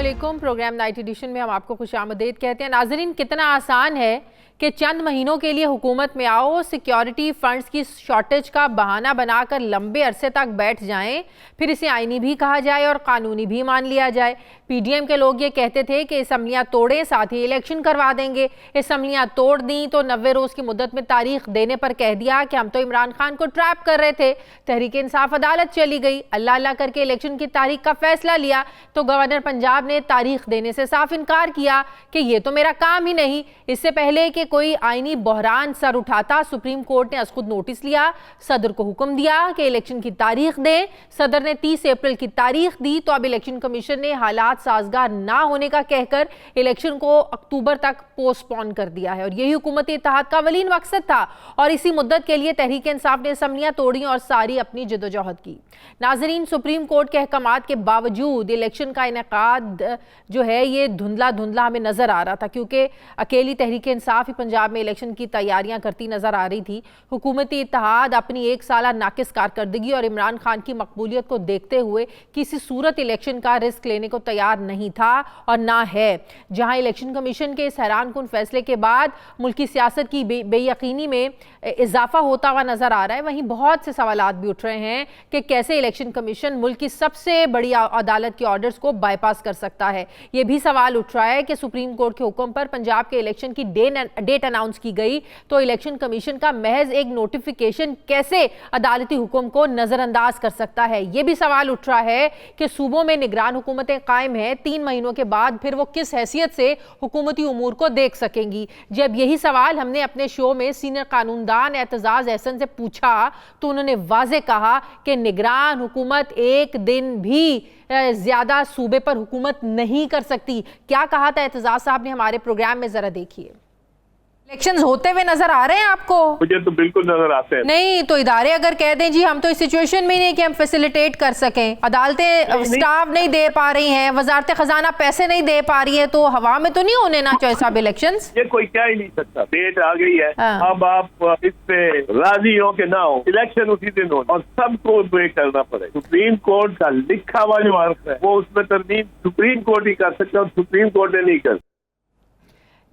अस्सलामुअलैकुम। Programme night addition में हम आपको खुशामदीद कहते हैं। नाजरीन, कितना आसान है कि चंद महीनों के लिए हुकूमत में आओ, सिक्योरिटी फंड्स की शॉर्टेज का बहाना बनाकर लंबे अरसे तक बैठ जाएं, फिर इसे आईनी भी कहा जाए और कानूनी भी मान लिया जाए। पीडीएम के लोग ये कहते थे कि असम्बलियाँ तोड़ें, साथ ही इलेक्शन करवा देंगे। असम्बलियाँ तोड़ दी तो 90 रोज़ की मुद्दत में तारीख देने पर कह दिया कि हम तो इमरान खान को ट्रैप कर रहे थे। तहरीक इंसाफ अदालत चली गई, अल्लाह अल्लाह करके इलेक्शन की तारीख का फैसला लिया तो गवर्नर पंजाब ने तारीख देने से साफ इनकार किया कि ये तो मेरा काम ही नहीं। इससे पहले कि कोई आईनी बहरान सर उठाता, सुप्रीम कोर्ट ने अज खुद नोटिस लिया, सदर को हुक्म दिया कि इलेक्शन की तारीख दें। सदर ने 30 अप्रैल की तारीख दी तो अब इलेक्शन कमीशन ने हालात साजगार ना होने का कहकर इलेक्शन को अक्टूबर तक पोस्टपोन कर दिया है और यही हुकूमत इत्तेहाद का अवलीन मकसद था और इसी मुद्दत के लिए तहरीक इंसाफ ने असम्बलियां तोड़ी और सारी अपनी जदोजहद की। नाजरीन, सुप्रीम कोर्ट के अहकामात के बावजूद इलेक्शन का इनेकाद जो है ये धुंधला धुंधला हमें नजर आ रहा था, क्योंकि अकेली तहरीक इंसाफ ही पंजाब में इलेक्शन की तैयारियां करती नजर आ रही थी। हुकूमती इत्तेहाद अपनी एक साला नाकिस कारकर्दगी और इमरान खान की मकबूलियत को देखते हुए किसी सूरत इलेक्शन का रिस्क लेने को तैयार नहीं था और ना है। जहां इलेक्शन कमीशन के इस हैरानकुन फैसले के बाद मुल्की सियासत की बेयकीनी में इजाफा होता हुआ नजर आ रहा है, वहीं बहुत से सवालात भी उठ रहे हैं कि कैसे इलेक्शन कमीशन मुल्क की सबसे बड़ी अदालत के ऑर्डर्स को बाईपास कर सकता है। यह भी सवाल उठ रहा है कि सुप्रीम कोर्ट के हुक्म पर पंजाब के इलेक्शन की डेट अनाउंस की गई तो इलेक्शन कमीशन का महज एक नोटिफिकेशन कैसे अदालती हुक्म को नजरअंदाज कर सकता है। यह भी सवाल उठ रहा है कि सूबों में निगरान हुकूमतें कायम हैं, 3 महीनों के बाद फिर वो किस हैसियत से हुकूमती उमूर को देख सकेंगी। जब यही सवाल हमने अपने शो में सीनियर कानूनदान एतजाज एहसन से पूछा तो उन्होंने वाजे कहा कि निगरान हुकूमत एक दिन भी ज्यादा सूबे पर हुकूमत नहीं कर सकती। क्या कहा था एतजाज साहब ने हमारे प्रोग्राम में, जरा देखिए। इलेक्शंस होते हुए नजर आ रहे हैं आपको? मुझे तो बिल्कुल नजर आते हैं। नहीं तो इदारे अगर कह दें जी हम तो इस सिचुएशन में नहीं कि हम फैसिलिटेट कर सकें, अदालतें स्टाफ नहीं दे पा रही हैं, वजारत खजाना पैसे नहीं दे पा रही है, तो हवा में तो नहीं होने ना चाहिए साहब इलेक्शंस? ये कोई क्या ही नहीं सकता। डेट आ गई है, अब आप इस पे राजी हो के ना हो, इलेक्शन उसी दिन हो और सबको ब्रेक करना पड़े। सुप्रीम कोर्ट का लिखा हुआ जो अर्थ है वो उसमें तरमीम सुप्रीम कोर्ट ही कर सकता और सुप्रीम कोर्ट ने नहीं कर।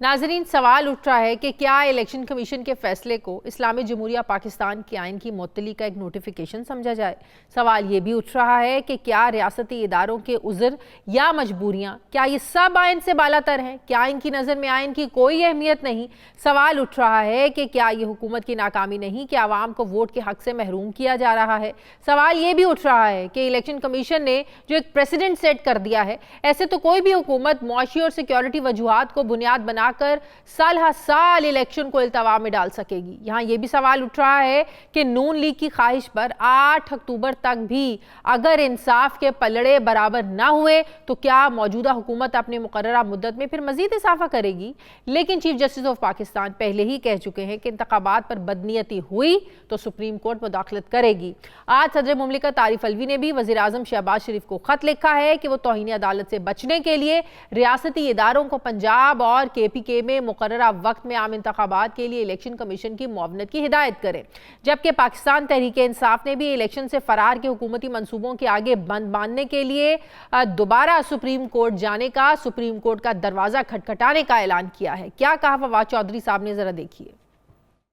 नाजरीन, सवाल उठ रहा है कि क्या इलेक्शन कमीशन के फैसले को इस्लामी जमहूरिया पाकिस्तान के आइन की मुअत्तली का एक नोटिफिकेशन समझा जाए। सवाल ये भी उठ रहा है कि क्या रियासती इदारों के उज़र या मजबूरियाँ, क्या ये सब आइन से बालातर हैं? क्या इनकी नज़र में आइन की कोई अहमियत नहीं? सवाल उठ रहा है कि क्या ये हुकूमत की नाकामी नहीं कि आवाम को वोट के हक से महरूम किया जा रहा है? सवाल ये भी उठ रहा है कि इलेक्शन कमीशन ने जो एक प्रेसिडेंट सेट कर दिया है, ऐसे तो कोई भी हुकूमत मुआशी और सिक्योरिटी वजूहात को बुनियाद बना कर साल हर साल इलेक्शन को इल्तवा में डाल सकेगी। यहां यह भी सवाल उठ रहा है कि नून लीग की ख्वाहिश पर 8 अक्टूबर तक भी अगर इंसाफ के पलड़े बराबर ना हुए तो क्या मौजूदा हुकूमत अपने मुकर्ररा मुद्दत में फिर मजीद इजाफा करेगी? लेकिन चीफ जस्टिस ऑफ पाकिस्तान पहले ही कह चुके हैं कि इंतखाबात पर बदनीयती हुई तो सुप्रीम कोर्ट मुदाखलत करेगी। आज सदर मुमलिकत आरिफ अलवी ने भी वज़ीर आज़म शहबाज शरीफ को खत लिखा है कि वो तौहीन अदालत से बचने के लिए रियासती इदारों को पंजाब और KPK में मुकर्ररा वक्त में आम इंतखाबात के लिए इलेक्शन कमीशन की मुआवनत की हिदायत करें। जबकि पाकिस्तान तहरीक इंसाफ ने भी इलेक्शन से फरार के हुकूमती मंसूबों के आगे बंद बांधने के लिए दोबारा सुप्रीम कोर्ट जाने का, सुप्रीम कोर्ट का दरवाजा खटखटाने का ऐलान किया है। क्या कहा फवाद चौधरी साहब ने, जरा देखिए।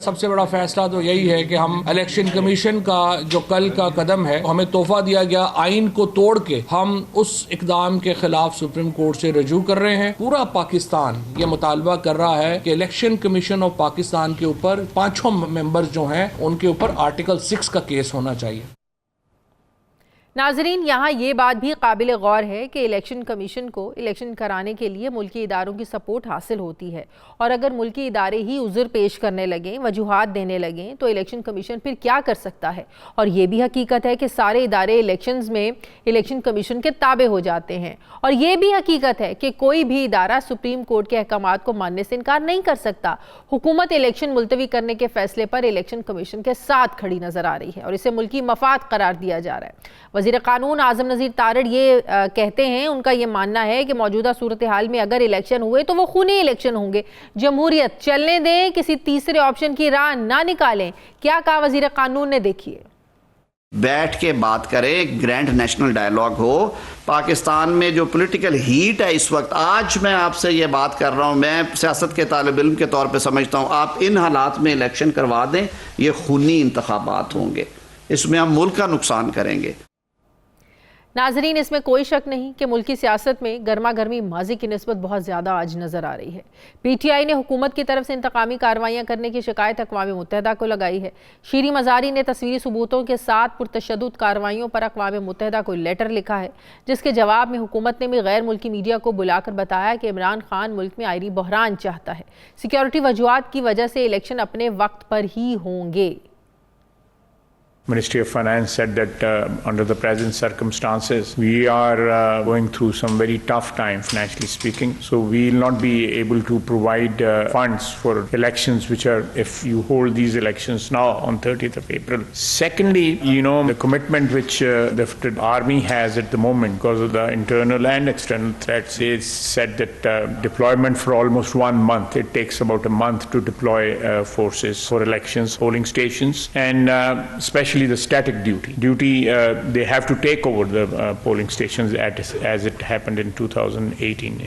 सबसे बड़ा फैसला तो यही है कि हम इलेक्शन कमीशन का जो कल का कदम है, हमें तोहफा दिया गया आइन को तोड़ के हम उस इकदाम के खिलाफ सुप्रीम कोर्ट से रजू कर रहे हैं। पूरा पाकिस्तान ये मुतालबा कर रहा है कि इलेक्शन कमीशन ऑफ पाकिस्तान के ऊपर 5 मेंबर्स जो हैं उनके ऊपर आर्टिकल 6 का केस होना चाहिए। नाजरीन, यहाँ ये बात भी काबिल गौर है कि इलेक्शन कमीशन को इलेक्शन कराने के लिए मुल्की इदारों की सपोर्ट हासिल होती है और अगर मुल्की इदारे ही उज़र पेश करने लगें, वजूहात देने लगें तो इलेक्शन कमीशन फिर क्या कर सकता है। और ये भी हकीकत है कि सारे इदारे इलेक्शंस में इलेक्शन कमीशन के ताबे हो जाते हैं और ये भी हकीकत है कि कोई भी इदारा सुप्रीम कोर्ट के अहकामात को मानने से इनकार नहीं कर सकता। हुकूमत इलेक्शन मुलतवी करने के फैसले पर इलेक्शन कमीशन के साथ खड़ी नजर आ रही है और इसे मुल्की मफाद करार दिया जा रहा है। वज़ीर कानून आज़म नज़ीर तारड़ ये कहते हैं, उनका ये मानना है कि मौजूदा सूरत हाल में अगर इलेक्शन हुए तो वो खूनी इलेक्शन होंगे। जमहूरियत चलने दें, किसी तीसरे ऑप्शन की राह ना निकालें। क्या कहा वज़ीर कानून ने, देखिए। बैठ के बात करें, ग्रैंड नेशनल डायलॉग हो। पाकिस्तान में जो पॉलिटिकल हीट है इस वक्त, आज मैं आपसे ये बात कर रहा हूँ, मैं सियासत के तालिब इल्म के तौर पे समझता हूँ, आप इन हालात में इलेक्शन करवा दें, ये खूनी इंतखाबात होंगे, इसमें हम मुल्क का नुकसान करेंगे। नाजरीन, इसमें कोई शक नहीं कि मुल्की सियासत में गर्मा गर्मी माजी की निस्बत बहुत ज़्यादा आज नज़र आ रही है। PTI ने हुकूमत की तरफ से इंतकामी कार्रवाइयाँ करने की शिकायत अक़वाम मुत्तहिदा को लगाई है। शीरी मज़ारी ने तस्वीरी सबूतों के साथ पुरतशद्दुद कार्रवाइयों पर अक़वाम मुत्तहिदा को लेटर लिखा है, जिसके जवाब में हुकूमत ने भी गैर मुल्की मीडिया को बुलाकर बताया कि इमरान खान मुल्क में आईनी बहरान चाहता है। सिक्योरिटी वजूहात की वजह से इलेक्शन अपने वक्त पर ही होंगे। Ministry of Finance said that under the present circumstances, we are going through some very tough time financially speaking. So we will not be able to provide funds for elections, which are, if you hold these elections now on 30th of April. Secondly, the commitment which the army has at the moment because of the internal and external threats, they said that deployment for almost 1 month. It takes about a month to deploy forces for elections, polling stations, and especially the static duty, they have to take over the polling stations as it happened in 2018.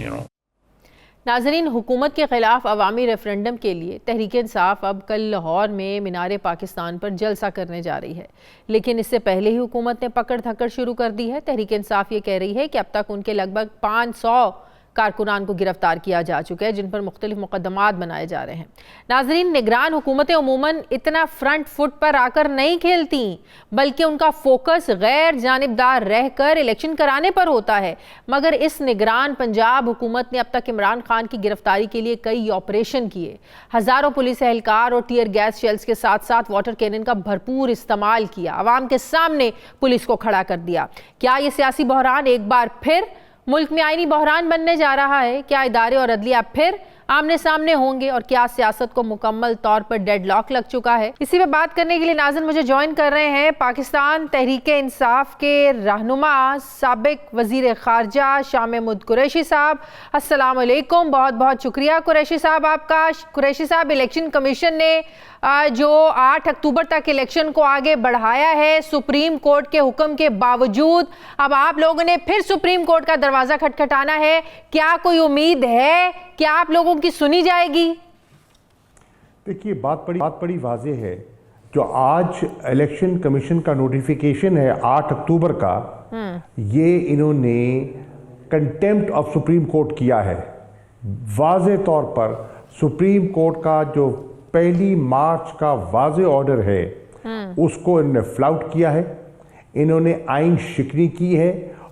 नाज़रीन, हुकूमत के ख़िलाफ़ अवामी referendum के लिए तहरीक इंसाफ अब कल लाहौर में मीनार पाकिस्तान पर जलसा करने जा रही है, लेकिन इससे पहले ही हुकूमत ने पकड़ धकड़ शुरू कर दी है। तहरीक इंसाफ ये कह रही है कि अब तक उनके लगभग 500 कारकुनान को गिरफ्तार किया जा चुका है, जिन पर मुख्तलिफ मुकदमात बनाए जा रहे हैं। नाजरीन, निगरान हुकूमतें उमूमन इतना फ्रंट फुट पर आकर नहीं खेलती, बल्कि उनका फोकस गैर जानिबदार रहकर इलेक्शन कराने पर होता है। मगर इस निगरान पंजाब हुकूमत ने अब तक इमरान खान की गिरफ्तारी के लिए कई ऑपरेशन किए। हज़ारों पुलिस एहलकार और टीयर गैस शेल्स के साथ साथ वाटर कैनन का भरपूर इस्तेमाल किया, आवाम के सामने पुलिस को खड़ा कर दिया। क्या ये सियासी बहरान एक बार फिर मुल्क में आईनी बहरान बनने जा रहा है? क्या इदारे और अदलिया फिर आमने सामने होंगे और क्या सियासत को मुकम्मल तौर पर डेडलॉक लग चुका है? इसी पे बात करने के लिए नाज़रीन मुझे ज्वाइन कर रहे हैं पाकिस्तान तहरीक इंसाफ के रहनुमा साबिक वज़ीर ख़ारजा शाह महमूद कुरैशी साहब। अस्सलाम वालेकुम, बहुत बहुत शुक्रिया कुरैशी साहब आपका। कुरैशी साहब, इलेक्शन कमीशन ने जो 8 अक्टूबर तक इलेक्शन को आगे बढ़ाया है सुप्रीम कोर्ट के हुक्म के बावजूद, अब आप लोगों ने फिर सुप्रीम कोर्ट का दरवाज़ा खटखटाना है। क्या कोई उम्मीद है कि आप लोगों की सुनी जाएगी? देखिए, बात बड़ी वाज़ेह है। जो आज इलेक्शन कमीशन का नोटिफिकेशन है 8 अक्टूबर का, ये इन्होंने कंटेम्प्ट ऑफ सुप्रीम कोर्ट किया है। वाज़ेह तौर पर सुप्रीम कोर्ट का जो 1 मार्च का वाज़ेह ऑर्डर है उसको इन्होंने फ्लाउट किया है, इन्होंने आइन शिकनी की है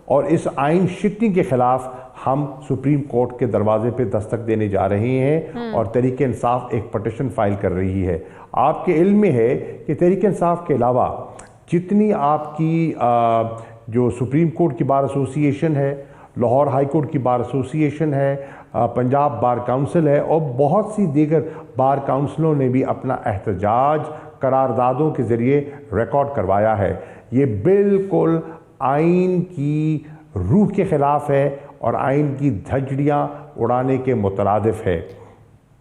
और इस आइन शिकनी के खिलाफ हम सुप्रीम कोर्ट के दरवाजे पे दस्तक देने जा रहे हैं और तहरीक इंसाफ एक पटिशन फाइल कर रही है। आपके इल्म में है कि तहरीक इंसाफ के अलावा जितनी आपकी जो सुप्रीम कोर्ट की बार एसोसिएशन है, लाहौर हाई कोर्ट की बार एसोसिएशन है, पंजाब बार काउंसिल है और बहुत सी दीगर बार काउंसिलों ने भी अपना एहतजाज करारदादों के ज़रिए रिकॉर्ड करवाया है। ये बिल्कुल आइन की रूह के ख़िलाफ़ है और आइन की धज्जियाँ उड़ाने के मुतरादिफ है।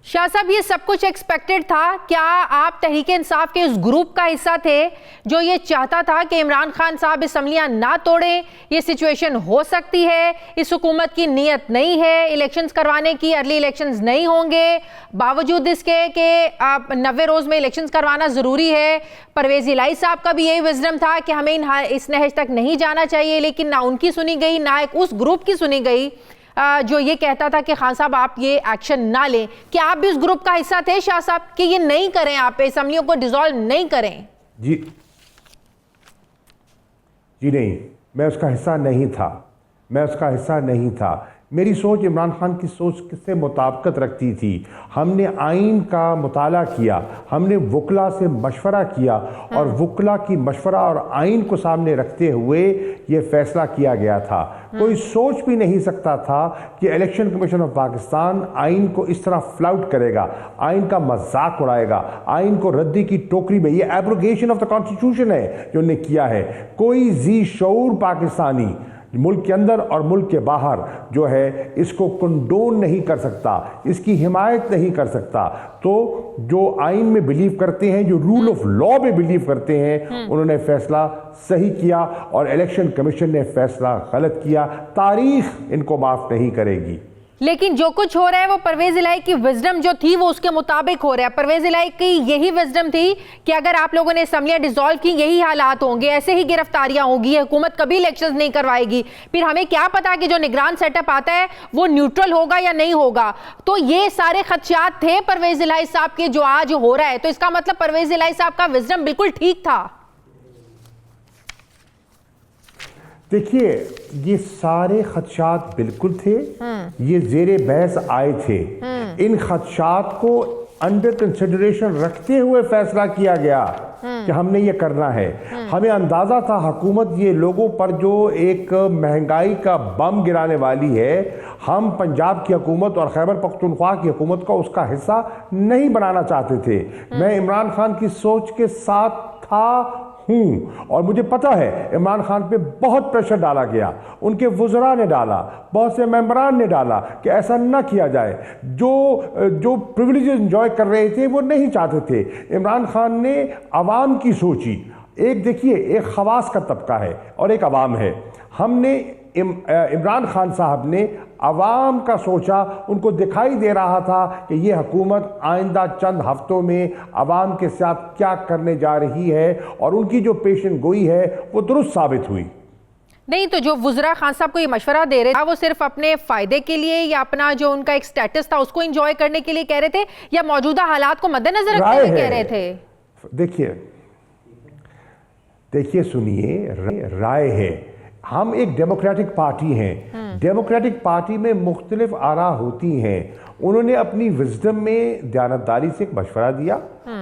शाह साहब, ये सब कुछ एक्सपेक्टेड था? क्या आप तहरीक इंसाफ के उस ग्रुप का हिस्सा थे जो ये चाहता था कि इमरान खान साहब असम्बलियां ना तोड़ें? ये सिचुएशन हो सकती है, इस हुकूमत की नीयत नहीं है इलेक्शंस करवाने की, अर्ली इलेक्शंस नहीं होंगे, बावजूद इसके कि 90 रोज़ में इलेक्शंस करवाना ज़रूरी है। परवेज़ इलाही साहब का भी यही विज़डम था कि हमें इस नहज तक नहीं जाना चाहिए, लेकिन ना उनकी सुनी गई, ना एक उस ग्रुप की सुनी गई जो ये कहता था कि खान साहब आप ये एक्शन ना लें। क्या आप भी उस ग्रुप का हिस्सा थे शाह साहब कि ये नहीं करें, आप असम्बलियों को डिसॉल्व नहीं करें? जी नहीं, मैं उसका हिस्सा नहीं था। मेरी सोच इमरान खान की सोच से मुताबिकत रखती थी। हमने आइन का मुताला किया, हमने वकला से मशवरा किया और वकला की मशवरा और आइन को सामने रखते हुए ये फैसला किया गया था। कोई सोच भी नहीं सकता था कि इलेक्शन कमीशन ऑफ पाकिस्तान आइन को इस तरह फ्लाउट करेगा, आइन का मजाक उड़ाएगा, आइन को रद्दी की टोकरी में, ये एब्रोगेशन ऑफ द कॉन्स्टिट्यूशन है जो उन्होंने किया है। कोई जी शऊर पाकिस्तानी मुल्क के अंदर और मुल्क के बाहर जो है इसको कंडोन नहीं कर सकता, इसकी हिमायत नहीं कर सकता। तो जो आइन में बिलीव करते हैं, जो रूल ऑफ लॉ में बिलीव करते हैं, उन्होंने फैसला सही किया और इलेक्शन कमीशन ने फैसला गलत किया। तारीख इनको माफ नहीं करेगी। लेकिन जो कुछ हो रहा है वो परवेज इलाही की विजडम जो थी वो उसके मुताबिक हो रहा है। परवेज इलाही की यही विजडम थी कि अगर आप लोगों ने असेंबलियां डिसॉल्व की यही हालात होंगे, ऐसे ही गिरफ्तारियां होगी, हुकूमत कभी इलेक्शंस नहीं करवाएगी। फिर हमें क्या पता कि जो निगरान सेटअप आता है वो न्यूट्रल होगा या नहीं होगा। तो ये सारे खदशात थे परवेज इलाही साहब के जो आज हो रहा है। तो इसका मतलब परवेज इलाही साहब का विजडम बिल्कुल ठीक था। देखिए, ये सारे खदशात बिल्कुल थे, ये जेरे बहस आए थे। इन खदशात को अंडर कंसिडरेशन रखते हुए फैसला किया गया कि हमने ये करना है। हमें अंदाजा था हुकूमत ये लोगों पर जो एक महंगाई का बम गिराने वाली है, हम पंजाब की हुकूमत और खैबर पख्तूनख्वा की हुकूमत को उसका हिस्सा नहीं बनाना चाहते थे। मैं इमरान खान की सोच के साथ था हूँ और मुझे पता है इमरान खान पे बहुत प्रेशर डाला गया, उनके वुज़रा ने डाला, बहुत से मेंबरान ने डाला कि ऐसा ना किया जाए। जो प्रिविलेज एंजॉय कर रहे थे वो नहीं चाहते थे। इमरान खान ने आवाम की सोची। एक देखिए, एक खवास का तबका है और एक आवाम है। हमने इमरान खान साहब ने अवाम का सोचा, उनको दिखाई दे रहा था कि ये हुकूमत आइंदा चंद हफ्तों में अवाम के साथ क्या करने जा रही है और उनकी जो पेशन गोई है वो दुरुस्त साबित हुई। नहीं तो जो वुज़रा खान साहब को ये मशवरा दे रहे थे वो सिर्फ अपने फायदे के लिए या अपना जो उनका एक स्टेटस था उसको एंजॉय करने के लिए कह रहे थे या मौजूदा हालात को मद्देनजर रखते हुए कह रहे थे? देखिए सुनिए, राय है। हम एक डेमोक्रेटिक पार्टी हैं। डेमोक्रेटिक पार्टी में मुख्तलिफ आरा होती हैं। उन्होंने अपनी विजडम में दयानतदारी से एक मशवरा दिया,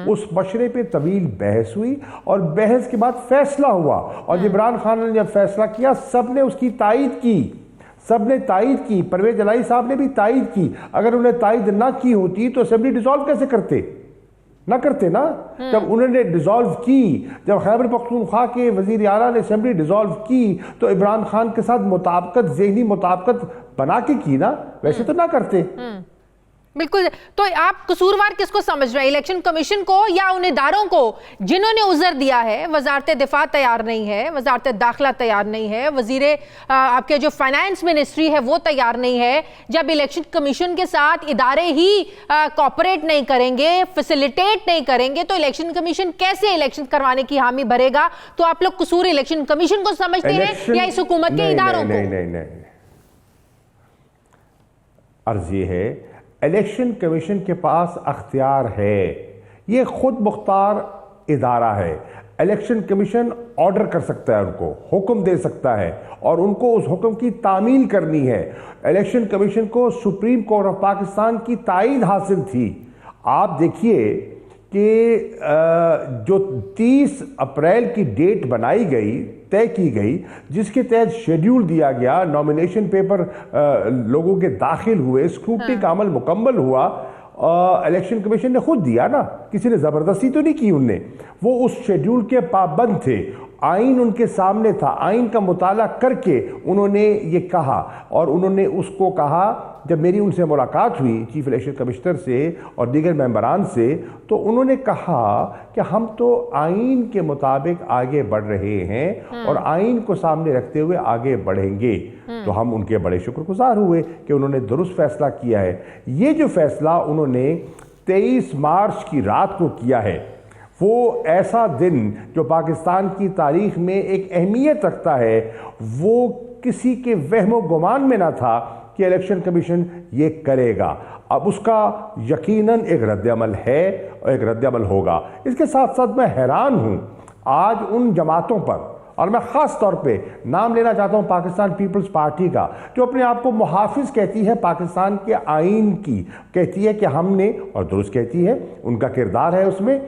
उस मशवरे पे तवील बहस हुई और बहस के बाद फैसला हुआ। और इमरान खान ने जब फैसला किया सब ने उसकी तायीद की, सबने तायीद की। परवेज इलाही साहब ने भी तायीद की। अगर उन्हें तायीद ना की होती तो असेंबली डिसॉल्व कैसे करते? ना करते ना। जब उन्होंने डिसॉल्व की, जब खैबर पख्तूनख्वा के वजीर आला ने असेंबली डिसॉल्व की तो इमरान खान के साथ मुताबिकत, ज़हनी मुताबिकत बना के की ना, वैसे तो ना करते। बिल्कुल। तो आप कसूरवार किसको समझ रहे हैं, इलेक्शन कमीशन को या उन इदारों को जिन्होंने उज़र दिया है? वजारत दिफा तैयार नहीं है, वजारत दाखिला तैयार नहीं है, वजीर आपके जो फाइनेंस मिनिस्ट्री है वो तैयार नहीं है। जब इलेक्शन कमीशन के साथ इदारे ही कोऑपरेट नहीं करेंगे, फैसिलिटेट नहीं करेंगे तो इलेक्शन कमीशन कैसे इलेक्शन करवाने की हामी भरेगा? तो आप लोग कसूर इलेक्शन कमीशन को समझते हैं या इस हुकूमत के इदारों को? नहीं, अर्ज ये है, इलेक्शन कमीशन के पास अख्तियार है, ये खुद मुख्तार इदारा है। इलेक्शन कमीशन ऑर्डर कर सकता है, उनको हुक्म दे सकता है और उनको उस हुक्म की तामील करनी है। इलेक्शन कमीशन को सुप्रीम कोर्ट ऑफ पाकिस्तान की तायीद हासिल थी। आप देखिए कि जो 30 अप्रैल की डेट बनाई गई, तय की गई, जिसके तहत शेड्यूल दिया गया, नॉमिनेशन पेपर लोगों के दाखिल हुए, स्क्रूटनी का अमल मुकम्मल हुआ, इलेक्शन कमीशन ने खुद दिया ना, किसी ने ज़बरदस्ती तो नहीं की। उनने वो उस शेड्यूल के पाबंद थे, आइन उनके सामने था, आइन का मुताला करके उन्होंने ये कहा। और उन्होंने उसको कहा, जब मेरी उनसे मुलाकात हुई चीफ इलेक्शन कमिश्नर से और दीगर मेंबरान से, तो उन्होंने कहा कि हम तो आइन के मुताबिक आगे बढ़ रहे हैं और आइन को सामने रखते हुए आगे बढ़ेंगे। तो हम उनके बड़े शुक्रगुजार हुए कि उन्होंने दुरुस्त फैसला किया है। ये जो फैसला उन्होंने 23 मार्च की रात को किया है, वो ऐसा दिन जो पाकिस्तान की तारीख में एक अहमियत रखता है, वो किसी के वहमो गुमान में ना था कि इलेक्शन कमीशन ये करेगा। अब उसका यकीनन एक रद्द-ए-अमल है और एक रद्द-ए-अमल होगा। इसके साथ साथ मैं हैरान हूँ आज उन जमातों पर, और मैं ख़ास तौर पे नाम लेना चाहता हूँ पाकिस्तान पीपल्स पार्टी का, जो अपने आप को मुहाफिज कहती है पाकिस्तान के आइन की, कहती है कि हमने, और दुरुस्त कहती है, उनका किरदार है उसमें,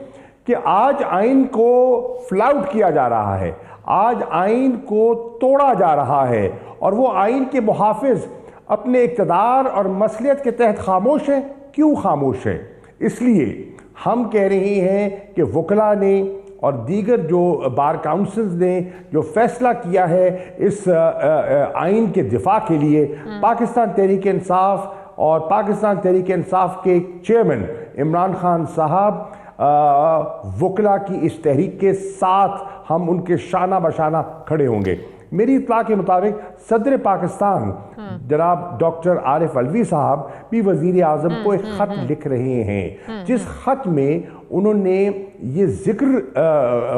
कि आज आइन को फ्लाउट किया जा रहा है, आज आइन को तोड़ा जा रहा है और वो आइन के मुहाफिज अपने इक़्तिदार और मसलियत के तहत खामोश हैं। क्यों खामोश हैं? इसलिए हम कह रहे हैं कि वकला ने, और दीगर जो बार काउंसिल्स ने जो फैसला किया है इस आइन के दिफा के लिए, पाकिस्तान तहरीक इंसाफ और पाकिस्तान तहरीक इंसाफ के चेयरमैन इमरान खान साहब वकला की इस तहरीक के साथ हम उनके शाना बशाना खड़े होंगे। मेरी इत्तला के मुताबिक सदर पाकिस्तान जनाब डॉक्टर आरिफ अलवी साहब भी वजीर आज़म को एक ख़त लिख रहे हैं, जिस ख़त में उन्होंने ये जिक्र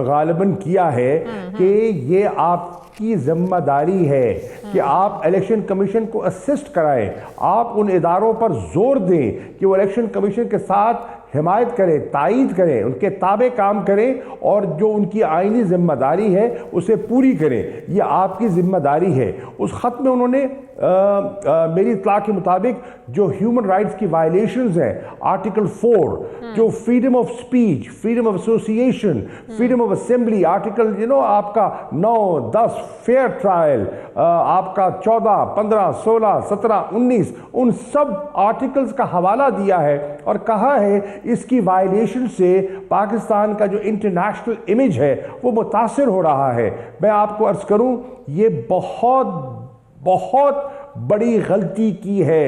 गालिबन किया है कि ये आपकी जिम्मेदारी है कि आप इलेक्शन कमीशन को असिस्ट कराएं, आप उन इदारों पर जोर दें कि वो इलेक्शन कमीशन के साथ हिमायत करें, तायीद करें, उनके ताबे काम करें और जो उनकी आईनी जिम्मेदारी है उसे पूरी करें। ये आपकी जिम्मेदारी है। उस ख़त में उन्होंने मेरी इत्तला के मुताबिक जो ह्यूमन राइट्स की वायलेशंस हैं, आर्टिकल 4 जो freedom of speech, freedom of association, freedom of assembly, article आपका 9, 10 फेयर ट्रायल, आपका 14, 15, 16, 17, 19 उन सब आर्टिकल्स का हवाला दिया है और कहा है इसकी वायलेशन से पाकिस्तान का जो इंटरनेशनल इमेज है वो मुतासिर हो रहा है। मैं आपको अर्ज करूं ये बहुत बड़ी गलती की है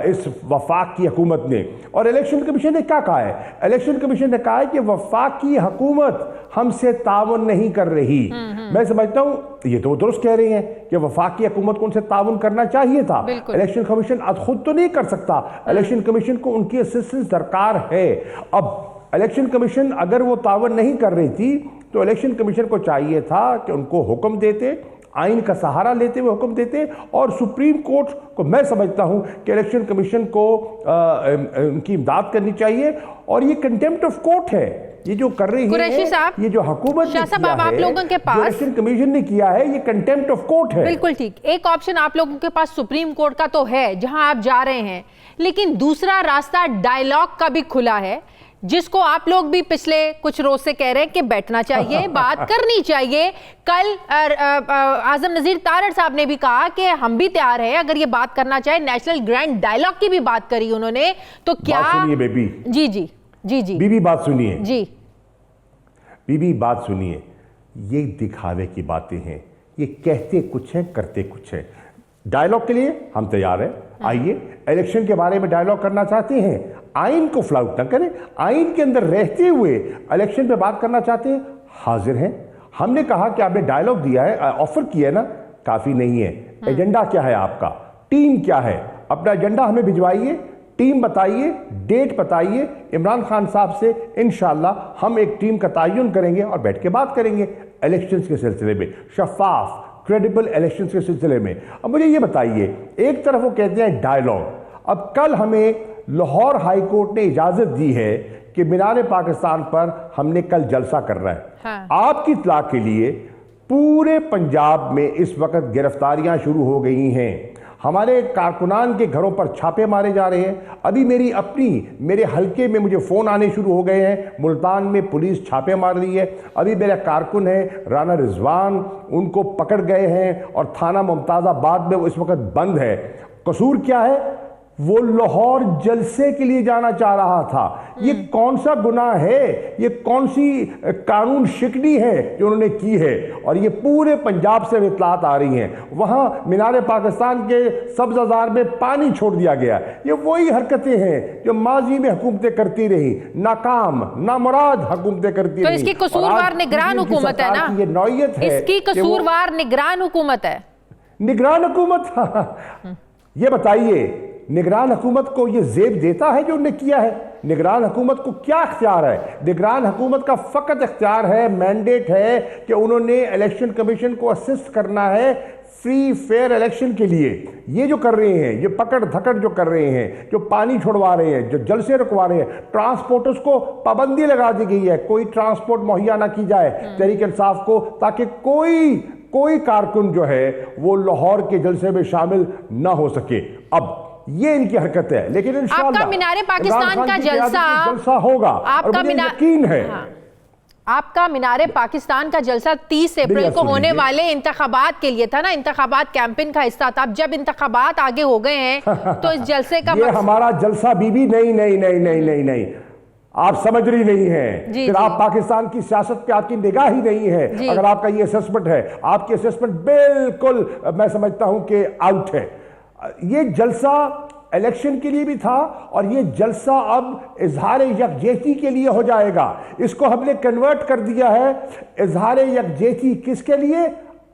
इस वफाक की हुकूमत ने। और इलेक्शन कमीशन ने क्या कहा है? इलेक्शन कमीशन ने कहा है कि वफाक की हुकूमत हमसे ताउन नहीं कर रही। मैं समझता हूं ये तो दुरुस्त कह रही हैं कि वफाक की हुकूमत को उनसे ताउन करना चाहिए था। इलेक्शन कमीशन खुद तो नहीं कर सकता, इलेक्शन कमीशन को उनकी असिस्टेंस दरकार है। अब इलेक्शन कमीशन अगर वो ताउन नहीं कर रही थी तो इलेक्शन कमीशन को चाहिए था कि उनको हुक्म देते, आइन का सहारा लेते हुए हुक्म देते और सुप्रीम कोर्ट को मैं समझता हूं कि इलेक्शन कमीशन को उनकी इमदाद करनी चाहिए। और ये कंटेम्प्ट ऑफ कोर्ट है ये जो कर रही है, ये जो हुकूमत ने किया है, आप लोगों के पास इलेक्शन कमीशन ने किया है, ये कंटेम्प्ट ऑफ कोर्ट है। बिल्कुल ठीक। एक ऑप्शन आप लोगों के पास सुप्रीम कोर्ट का तो है जहां आप जा रहे हैं, लेकिन दूसरा रास्ता डायलॉग का भी खुला है, जिसको आप लोग भी पिछले कुछ रोज से कह रहे हैं कि बैठना चाहिए, बात करनी चाहिए। कल आजम नजीर तारड़ साहब ने भी कहा कि हम भी तैयार हैं अगर ये बात करना चाहे। नेशनल ग्रैंड डायलॉग की भी बात करी उन्होंने। तो क्या सुनिए बेबी, जी जी जी जी बीबी बात सुनिए जी, बीबी बात सुनिए। ये दिखावे की बातें हैं, ये कहते कुछ हैं करते कुछ हैं। डायलॉग के लिए हम तैयार हैं, आइए। इलेक्शन के बारे में डायलॉग करना चाहते हैं, आइन को फ्लाउट न करें, आइन के अंदर रहते हुए इलेक्शन पे बात करना चाहते हैं, हाजिर हैं। हमने कहा कि आपने डायलॉग दिया है, ऑफर किया है ना, काफी नहीं है। एजेंडा क्या है आपका, टीम क्या है, अपना एजेंडा हमें भिजवाइए, टीम बताइए, डेट बताइए। इमरान खान साहब से इंशाल्लाह हम एक टीम का तयन करेंगे और बैठ के बात करेंगे इलेक्शंस के सिलसिले में, शफाफ क्रेडिबल इलेक्शंस के सिलसिले में। अब मुझे ये बताइए, एक तरफ वो कहते हैं डायलॉग, अब कल हमें लाहौर हाई कोर्ट ने इजाजत दी है कि मीनार पाकिस्तान पर हमने कल जलसा करना है। हाँ। आपकी इत्तला के लिए पूरे पंजाब में इस वक्त गिरफ्तारियां शुरू हो गई हैं, हमारे कारकुनान के घरों पर छापे मारे जा रहे हैं। अभी मेरे हलके में मुझे फ़ोन आने शुरू हो गए हैं, मुल्तान में पुलिस छापे मार रही है। अभी मेरा कारकुन है राना रिजवान, उनको पकड़ गए हैं और थाना मुमताज़ाबाद में वो इस वक्त बंद है। कसूर क्या है? वो लाहौर जलसे के लिए जाना चाह रहा था। ये कौन सा गुनाह है, ये कौन सी कानून शिकनी है जो उन्होंने की है? और ये पूरे पंजाब से इत्तलात आ रही हैं, वहां मीनार पाकिस्तान के सब्ज़ाजार में पानी छोड़ दिया गया। ये वही हरकतें हैं जो माजी में हुकूमतें करती रही, नाकाम नामुराद हुकूमतें करती रही। तो इसकी कसूरवार निगरान हुकूमत है ना, ये नौयत है, इसकी कसूरवार निगरान हुकूमत है। निगरान हुकूमत ये बताइए, निगरान हुकूमत को ये जेब देता है जो उन्होंने किया है? निगरान हुकूमत को क्या इख्तियार है? निगरान हुकूमत का फ़कत इख्तियार है, मैंडेट है कि उन्होंने इलेक्शन कमीशन को असिस्ट करना है फ्री फेयर इलेक्शन के लिए। ये जो कर रहे हैं, ये पकड़ धकड़ जो कर रहे हैं, जो पानी छोड़वा रहे हैं, जो जलसे रुकवा रहे हैं, ट्रांसपोर्टर्स को पाबंदी लगा दी गई है, कोई ट्रांसपोर्ट मुहैया ना की जाए तहरीक इंसाफ को, ताकि कोई कारकुन जो है वो लाहौर के जलसे में शामिल ना हो सके। अब ये इनकी हरकत है, लेकिन इंशाअल्लाह आपका मीनारे पाकिस्तान का जलसा होगा, आपका यकीन है। हाँ। आपका मीनारे पाकिस्तान का जलसा 30 अप्रैल को होने वाले इंतखाबात के लिए था ना, इंतखाबात कैंपेन का हिस्सा था। अब जब इंतखाबात आगे हो गए हैं तो इस जलसे का ये हमारा जलसा बीबी नहीं, आप समझ रही नहीं है, जी, फिर जी। आप पाकिस्तान की सियासत पे आपकी निगाह ही नहीं है। अगर आपका ये असेसमेंट है, आपकी असेसमेंट बिल्कुल मैं समझता हूं कि आउट है। ये जलसा इलेक्शन के लिए भी था और ये जलसा अब इजहार यकजहती के लिए हो जाएगा। इसको हमने कन्वर्ट कर दिया है इजहार यकजहती किसके लिए?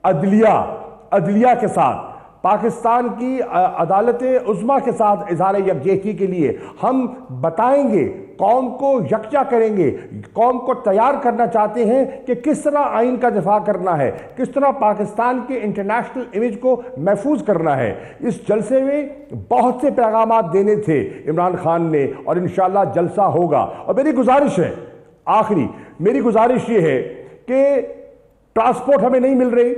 अदलिया के साथ, पाकिस्तान की अदालत उज़्मा के साथ इजहार यकजहती के लिए। हम बताएंगे, कौम को यकजा करेंगे, कौम को तैयार करना चाहते हैं कि किस तरह आइन का दिफा करना है, किस तरह पाकिस्तान के इंटरनेशनल इमेज को महफूज करना है। इस जलसे में बहुत से पैगामात देने थे इमरान खान ने और इंशाअल्लाह जलसा होगा। और मेरी गुजारिश है, आखिरी मेरी गुजारिश ये है कि ट्रांसपोर्ट हमें नहीं मिल रही,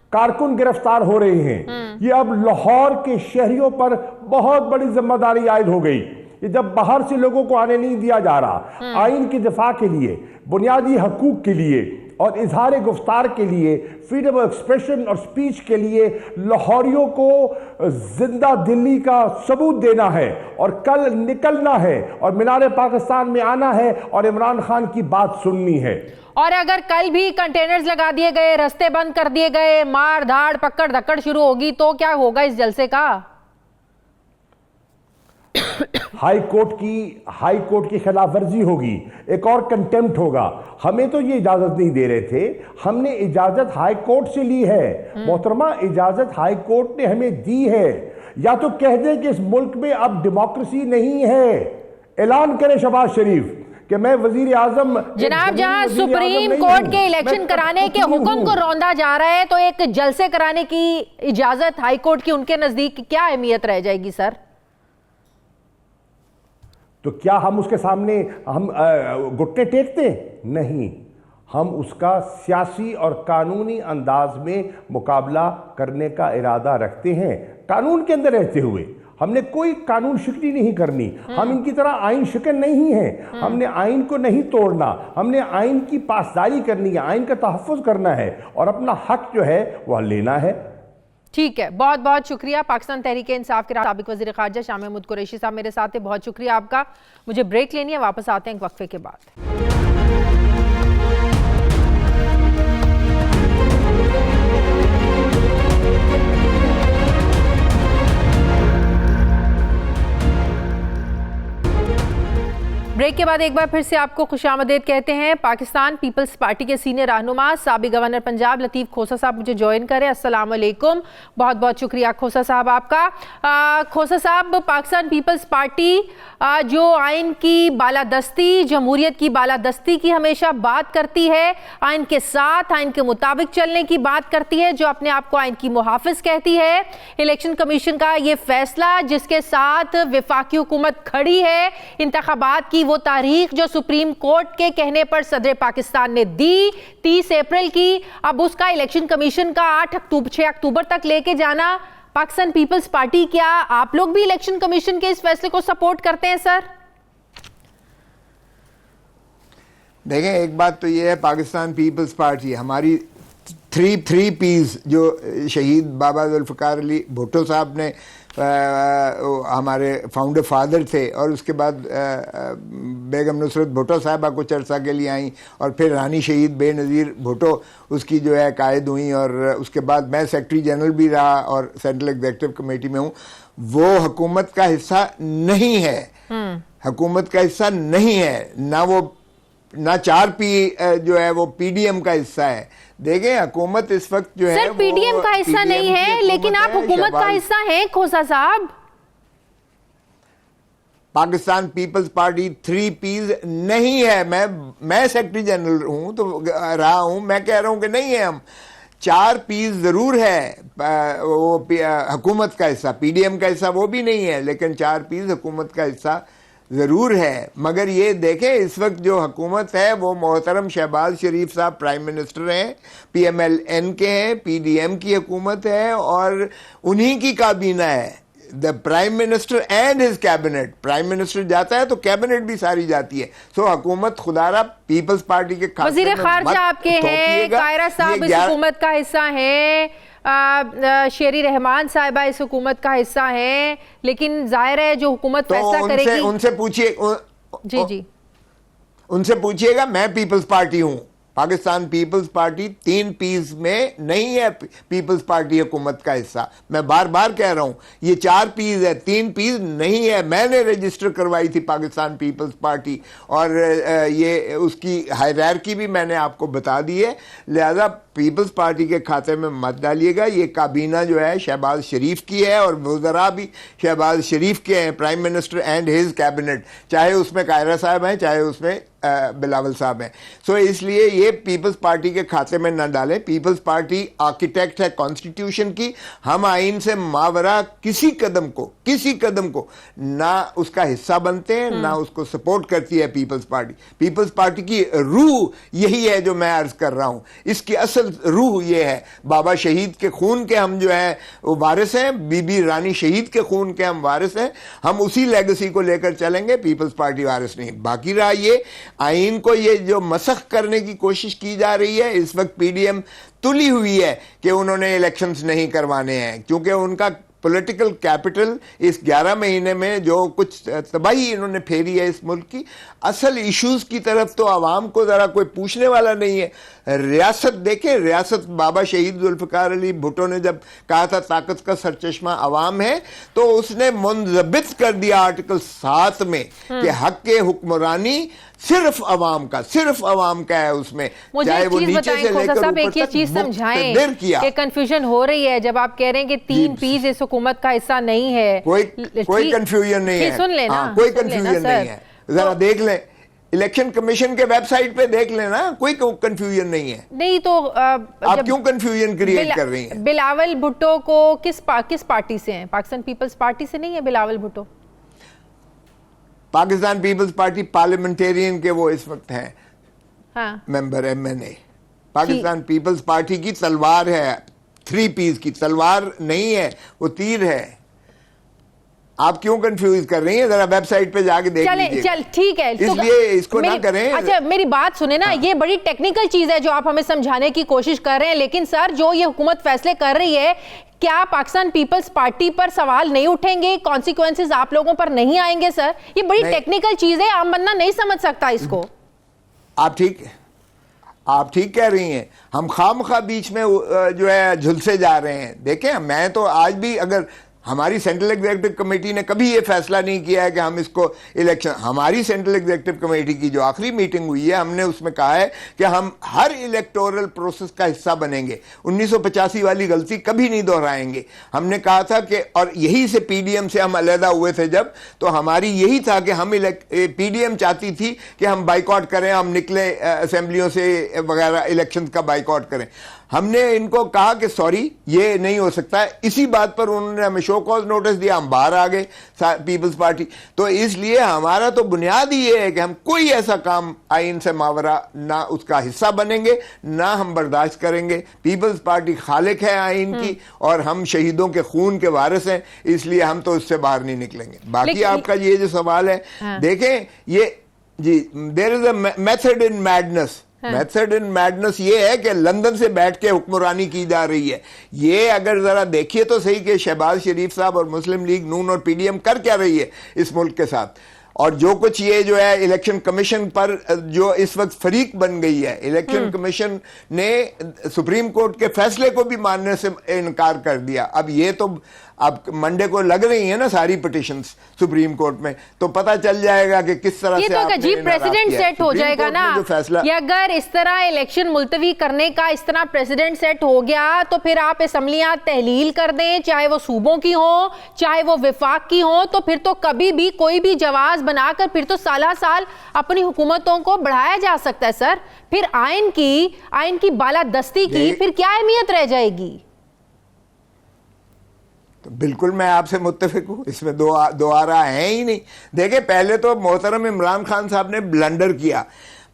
कारकुन गिरफ्तार हो रहे हैं। ये अब लाहौर के शहरियों पर बहुत बड़ी जिम्मेदारी आयद हो गई। ये जब बाहर से लोगों को आने नहीं दिया जा रहा, आइन के दिफा के लिए, बुनियादी हकूक के लिए और इजहार गुफ्तार के लिए, फ्रीडम ऑफ एक्सप्रेशन और स्पीच के लिए लाहौरियों को जिंदा दिल्ली का सबूत देना है और कल निकलना है और मीनार पाकिस्तान में आना है और इमरान खान की बात सुननी है। और अगर कल भी कंटेनर्स लगा दिए गए, रास्ते बंद कर दिए गए, मार धाड़ पकड़ धक्कड़ शुरू होगी तो क्या होगा इस जलसे का? हाई कोर्ट की खिलाफ वर्जी होगी, एक और कंटेम्प्ट होगा। हमें तो ये इजाजत नहीं दे रहे थे, हमने इजाजत हाई कोर्ट से ली है। मोहतरमा, इजाजत हाई कोर्ट ने हमें दी है। या तो कह दें कि इस मुल्क में अब डेमोक्रेसी नहीं है, ऐलान करें शहबाज शरीफ कि मैं वजीर आजम। जनाब, जहां सुप्रीम कोर्ट के इलेक्शन कराने के हुक्म को रौंदा जा रहा है तो एक जलसे कराने की इजाजत हाई कोर्ट की उनके नजदीक क्या अहमियत रह जाएगी सर? तो क्या हम उसके सामने हम घुटने टेकते? नहीं, हम उसका सियासी और कानूनी अंदाज में मुकाबला करने का इरादा रखते हैं, कानून के अंदर रहते हुए। हमने कोई कानून शिकनी नहीं करनी, हम इनकी तरह आइन शिकन नहीं है। हमने आइन को नहीं तोड़ना, हमने आइन की पासदारी करनी है, आइन का तहफ़्फ़ुज़ करना है और अपना हक जो है वह लेना है। ठीक है, बहुत बहुत शुक्रिया। पाकिस्तान तहरीक इंसाफ के साबिक वज़ीर ख़ारजा शाह महमूद कुरैशी साहब मेरे साथ थे, बहुत शुक्रिया आपका। मुझे ब्रेक लेनी है, वापस आते हैं एक वक्फे के बाद। ब्रेक के बाद एक बार फिर से आपको खुशामदीद कहते हैं। पाकिस्तान पीपल्स पार्टी के सीनियर रहनुमा साबिक गवर्नर पंजाब लतीफ़ खोसा साहब मुझे ज्वाइन करें। अस्सलाम वालेकुम, बहुत बहुत शुक्रिया खोसा साहब आपका। खोसा साहब, पाकिस्तान पीपल्स पार्टी जो आइन की बालादस्ती, जमहूरियत की बालादस्ती की हमेशा बात करती है, आइन के साथ, आइन के मुताबिक चलने की बात करती है, जो अपने आप को आइन की मुहाफिज कहती है। इलेक्शन कमीशन का ये फैसला जिसके साथ वफाकी हुकूमत खड़ी है, इंतखाबात की वो तारीख जो सुप्रीम कोर्ट के कहने पर सदर पाकिस्तान ने दी 30 अप्रैल की, अब उसका इलेक्शन कमीशन का 6 अक्टूबर तक लेके जाना, पाकिस्तान पीपल्स पार्टी, क्या आप लोग भी इलेक्शन कमीशन के इस फैसले को सपोर्ट करते हैं सर? देखें, एक बात तो ये है, पाकिस्तान पीपल्स पार्टी हमारी थ्री पीस जो शहीद बाबा जुल्फ़िकार अली भुट्टो साहब ने हमारे फाउंडर फादर थे और उसके बाद बेगम नुसरत भुट्टो साहबा कुछ अर्सा के लिए आई और फिर रानी शहीद बेनज़ीर भुट्टो उसकी जो है कायद हुई और उसके बाद मैं सेक्रेटरी जनरल भी रहा और सेंट्रल एग्जीक्यूटिव कमेटी में हूँ। वो हुकूमत का हिस्सा नहीं है, हुकूमत का हिस्सा नहीं है, ना 4P जो है वो PDM का हिस्सा है। देखें, हुकूमत इस वक्त जो है सर PDM का हिस्सा नहीं है, लेकिन आप हुकूमत का हिस्सा हैं खोसा साहब। पाकिस्तान पीपल्स पार्टी 3Ps नहीं है। मैं सेक्रेटरी जनरल हूं तो रहा हूं, मैं कह रहा हूं कि नहीं है। हम 4Ps जरूर है, वो हुकूमत का हिस्सा, PDM का हिस्सा वो भी नहीं है, लेकिन 4Ps हुकूमत का हिस्सा ज़रूर है। मगर ये देखें, इस वक्त जो हुकूमत है वो मोहतरम शहबाज शरीफ साहब प्राइम मिनिस्टर हैं, PMLN के हैं, PDM की हुकूमत है और उन्हीं की काबीना है। The prime minister and his cabinet, prime minister जाता है तो कैबिनेट भी सारी जाती है। सो हुकूमत खुदारा पीपल्स पार्टी के वज़ीर ख़ारजा आपके हैं, कायरा साहब इस हुकूमत का हिस्सा हैं, शेरी रहमान साहिबा इस हुकूमत का हिस्सा हैं, लेकिन जाहिर है जो हुकूमत फैसला करेगी उनसे पूछिए। जी उनसे पूछिएगा, मैं पीपल्स पार्टी हूं। पाकिस्तान पीपल्स पार्टी 3 पीस में नहीं है पीपल्स पार्टी हुकूमत का हिस्सा। मैं बार बार कह रहा हूं, ये 4 पीस है, 3 पीस नहीं है। मैंने रजिस्टर करवाई थी पाकिस्तान पीपल्स पार्टी, और ये उसकी हायरार्की भी मैंने आपको बता दी है। लिहाजा पीपल्स पार्टी के खाते में मत डालिएगा। ये काबीना जो है शहबाज शरीफ की है, और वज़रा भी शहबाज शरीफ के हैं, prime minister and his cabinet, चाहे उसमें कायरा साहब हैं, चाहे उसमें बिलावल साहब हैं। सो इसलिए ये पीपल्स पार्टी के खाते में न डालें। पीपल्स पार्टी आर्किटेक्ट है कॉन्स्टिट्यूशन की। हम आइन से मावरा किसी कदम को ना उसका हिस्सा बनते हैं, ना उसको सपोर्ट करती है पीपल्स पार्टी। पीपल्स पार्टी की रूह यही है जो मैं अर्ज कर रहा हूं। इसकी असल रूह ये है, बाबा शहीद के खून के हम जो है वो वारिस हैं, बीबी रानी शहीद के खून के हम वारिस हैं। हम उसी लेगेसी को लेकर चलेंगे, पीपल्स पार्टी वारिस नहीं। बाकी रहा ये आइन को, ये जो मसख करने की कोशिश की जा रही है, इस वक्त पीडीएम तुली हुई है कि उन्होंने इलेक्शंस नहीं करवाने हैं, क्योंकि उनका पॉलिटिकल कैपिटल इस 11 महीने में जो कुछ तबाही इन्होंने फेरी है इस मुल्क की, असल इश्यूज की तरफ तो आवाम को जरा कोई पूछने वाला नहीं है। रियासत देखें, रियासत बाबा शहीद जुल्फ़िकार अली भुट्टो ने जब कहा था ताकत का सरचश्मा आवाम है, तो उसने मुंजबित कर दिया आर्टिकल 7 में कि हक के हुक्मरानी सिर्फ आवाम का है उसमें, चाहे वो नीचे से लेकर ऊपर तक। एक चीज समझाएं कि कंफ्यूजन हो रही है जब आप कह रहे हैं कि 3 पीस इस हुकूमत का हिस्सा नहीं है। कोई कंफ्यूजन नहीं है, सुन लेना, कोई कंफ्यूजन नहीं है। जरा देख लें, इलेक्शन कमीशन के वेबसाइट पे देख लेना, कोई कंफ्यूजन नहीं है। नहीं तो आप क्यों कंफ्यूजन क्रिएट कर रही हैं? बिलावल भुट्टो को किस पार्टी से हैं? पाकिस्तान पीपल्स पार्टी से नहीं है Bilawal Bhutto? Pakistan peoples party parliamentarians के वो इस वक्त हैं, हाँ। Member MNA। Pakistan peoples party की तलवार है, 3 पीस की तलवार नहीं है, वो तीर है। आप क्यों कंफ्यूज कर रही हैं? जरा वेबसाइट पे जाके देख लीजिए। चल ठीक है, इसलिए इसको ना करें। अच्छा मेरी बात सुने ना, हाँ। ये बड़ी टेक्निकल चीज है जो आप हमें समझाने की कोशिश कर रहे हैं, लेकिन सर जो ये हुकूमत फैसले कर रही है, क्या पाकिस्तान पीपल्स पार्टी पर सवाल नहीं उठेंगे? कॉन्सिक्वेंसेस आप लोगों पर नहीं आएंगे? सर ये बड़ी टेक्निकल चीज है, आम बंदा नहीं समझ सकता इसको। आप ठीक कह रही हैं। हम खामखा बीच में जो है झुलसे जा रहे हैं। देखें, मैं तो आज भी, अगर हमारी सेंट्रल एग्जीक्यूटिव कमेटी ने कभी ये फैसला नहीं किया है कि हम इसको इलेक्शन, हमारी सेंट्रल एग्जीक्यूटिव कमेटी की जो आखिरी मीटिंग हुई है, हमने उसमें कहा है कि हम हर इलेक्टोरल प्रोसेस का हिस्सा बनेंगे, 1985 वाली गलती कभी नहीं दोहराएंगे। हमने कहा था कि, और यही से पीडीएम से हम अलहदा हुए थे जब, तो हमारी यही था कि हम पीडीएम चाहती थी कि हम बाइकआउट करें, हम निकले असेंबलियों से वगैरह, इलेक्शन का बाइकआउट करें। हमने इनको कहा कि सॉरी, ये नहीं हो सकता है। इसी बात पर उन्होंने हमें शो कॉज नोटिस दिया, हम बाहर आ गए पीपल्स पार्टी। तो इसलिए हमारा तो बुनियाद ही ये है कि हम कोई ऐसा काम आइन से मावरा ना उसका हिस्सा बनेंगे, ना हम बर्दाश्त करेंगे। पीपल्स पार्टी खालिक है आइन की, और हम शहीदों के खून के वारिस हैं, इसलिए हम तो उससे बाहर नहीं निकलेंगे। बाकी आपका ये जो सवाल है, देखें, ये जी, there is a method in madness. Method in madness ये है कि लंदन से बैठ के हुक्मरानी की जा रही है। ये अगर जरा देखिए तो सही कि शहबाज शरीफ साहब और मुस्लिम लीग नून और पीडीएम कर क्या रही है इस मुल्क के साथ। और जो कुछ ये जो है इलेक्शन कमीशन पर जो इस वक्त फरीक बन गई है, इलेक्शन कमीशन ने सुप्रीम कोर्ट के फैसले को भी मानने से इनकार कर दिया। अब ये तो अब मंडे को लग रही है ना सारी पिटिशंस सुप्रीम कोर्ट में, तो पता चल जाएगा कि किस तरह ये से तो अजीब प्रेसिडेंट सेट हो जाएगा ना कि अगर इस तरह इलेक्शन मुलतवी करने का इस तरह प्रेसिडेंट सेट हो गया, तो फिर आप असम्बलियां तहलील कर दें, चाहे वो सूबों की हो, चाहे वो विफाक की हो, तो फिर तो कभी भी कोई भी जवाब बनाकर फिर तो साल साल अपनी हुकूमतों को बढ़ाया जा सकता है। सर फिर आइन की बालादस्ती की फिर क्या अहमियत रह जाएगी? तो बिल्कुल मैं आपसे मुत्तफिक हूं, इसमें दो आरा है ही नहीं। देखिए, पहले तो मोहतरम इमरान खान साहब ने ब्लंडर किया।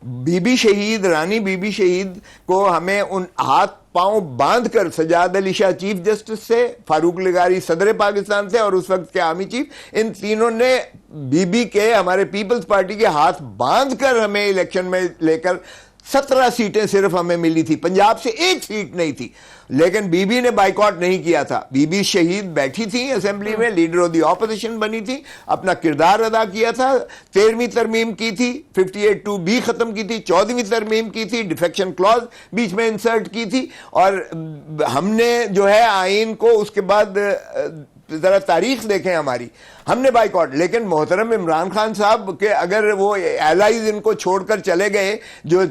रानी बीबी शहीद को हमें उन हाथ पांव बांधकर सजाद अली शाह चीफ जस्टिस से, फारूक लिगारी सदर पाकिस्तान से और उस वक्त के आर्मी चीफ, इन तीनों ने बीबी के, हमारे पीपल्स पार्टी के हाथ बांधकर हमें इलेक्शन में लेकर 17 सीटें सिर्फ हमें मिली थी, पंजाब से 1 सीट नहीं थी। लेकिन बीबी ने बाइकआउट नहीं किया था। बीबी शहीद बैठी थी असेंबली में, लीडर ऑफ द ऑपोजिशन बनी थी, अपना किरदार अदा किया था। 13वीं तरमीम की थी, 58(2)B खत्म की थी, 14वीं तरमीम की थी, डिफेक्शन क्लॉज बीच में इंसर्ट की थी, और हमने जो है आइन को उसके बाद जरा तारीख देखें हमारी, हमने बाइकआउट। लेकिन मोहतरम इमरान खान साहब के अगर वो एलाइज इनको छोड़कर चले गए, जो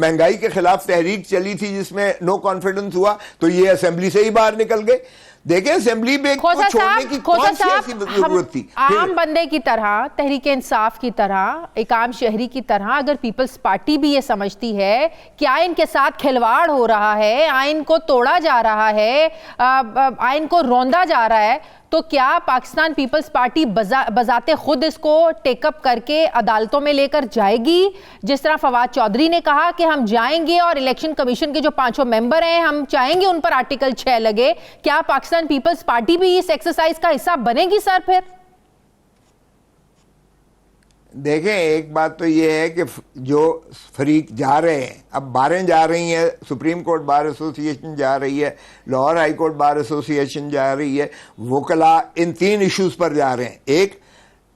महंगाई के खिलाफ तहरीक चली थी जिसमें नो कॉन्फिडेंस हुआ, तो ये असेंबली से ही बाहर निकल गए। देखें असेंबली में छोड़ने की कौन सी ऐसी जरूरत थी? आम बंदे की तरह, तहरीक इंसाफ की तरह, एक आम शहरी की तरह अगर पीपल्स पार्टी भी ये समझती है कि आइन के साथ खिलवाड़ हो रहा है, आइन को तोड़ा जा रहा है, आइन को रौंदा जा रहा है, तो क्या पाकिस्तान पीपल्स पार्टी बजाते खुद इसको टेकअप करके अदालतों में लेकर जाएगी? जिस तरह फवाद चौधरी ने कहा कि हम जाएंगे और इलेक्शन कमीशन के जो 5 मेंबर हैं हम चाहेंगे उन पर आर्टिकल 6 लगे, क्या पाकिस्तान पीपल्स पार्टी भी इस एक्सरसाइज का हिस्सा बनेगी सर? फिर देखें, एक बात तो ये है कि जो फरीक जा रहे हैं, अब बारें जा रही हैं, सुप्रीम कोर्ट बार एसोसिएशन जा रही है, Lahore high court bar association जा रही है, वकला इन 3 इश्यूज पर जा रहे हैं। एक,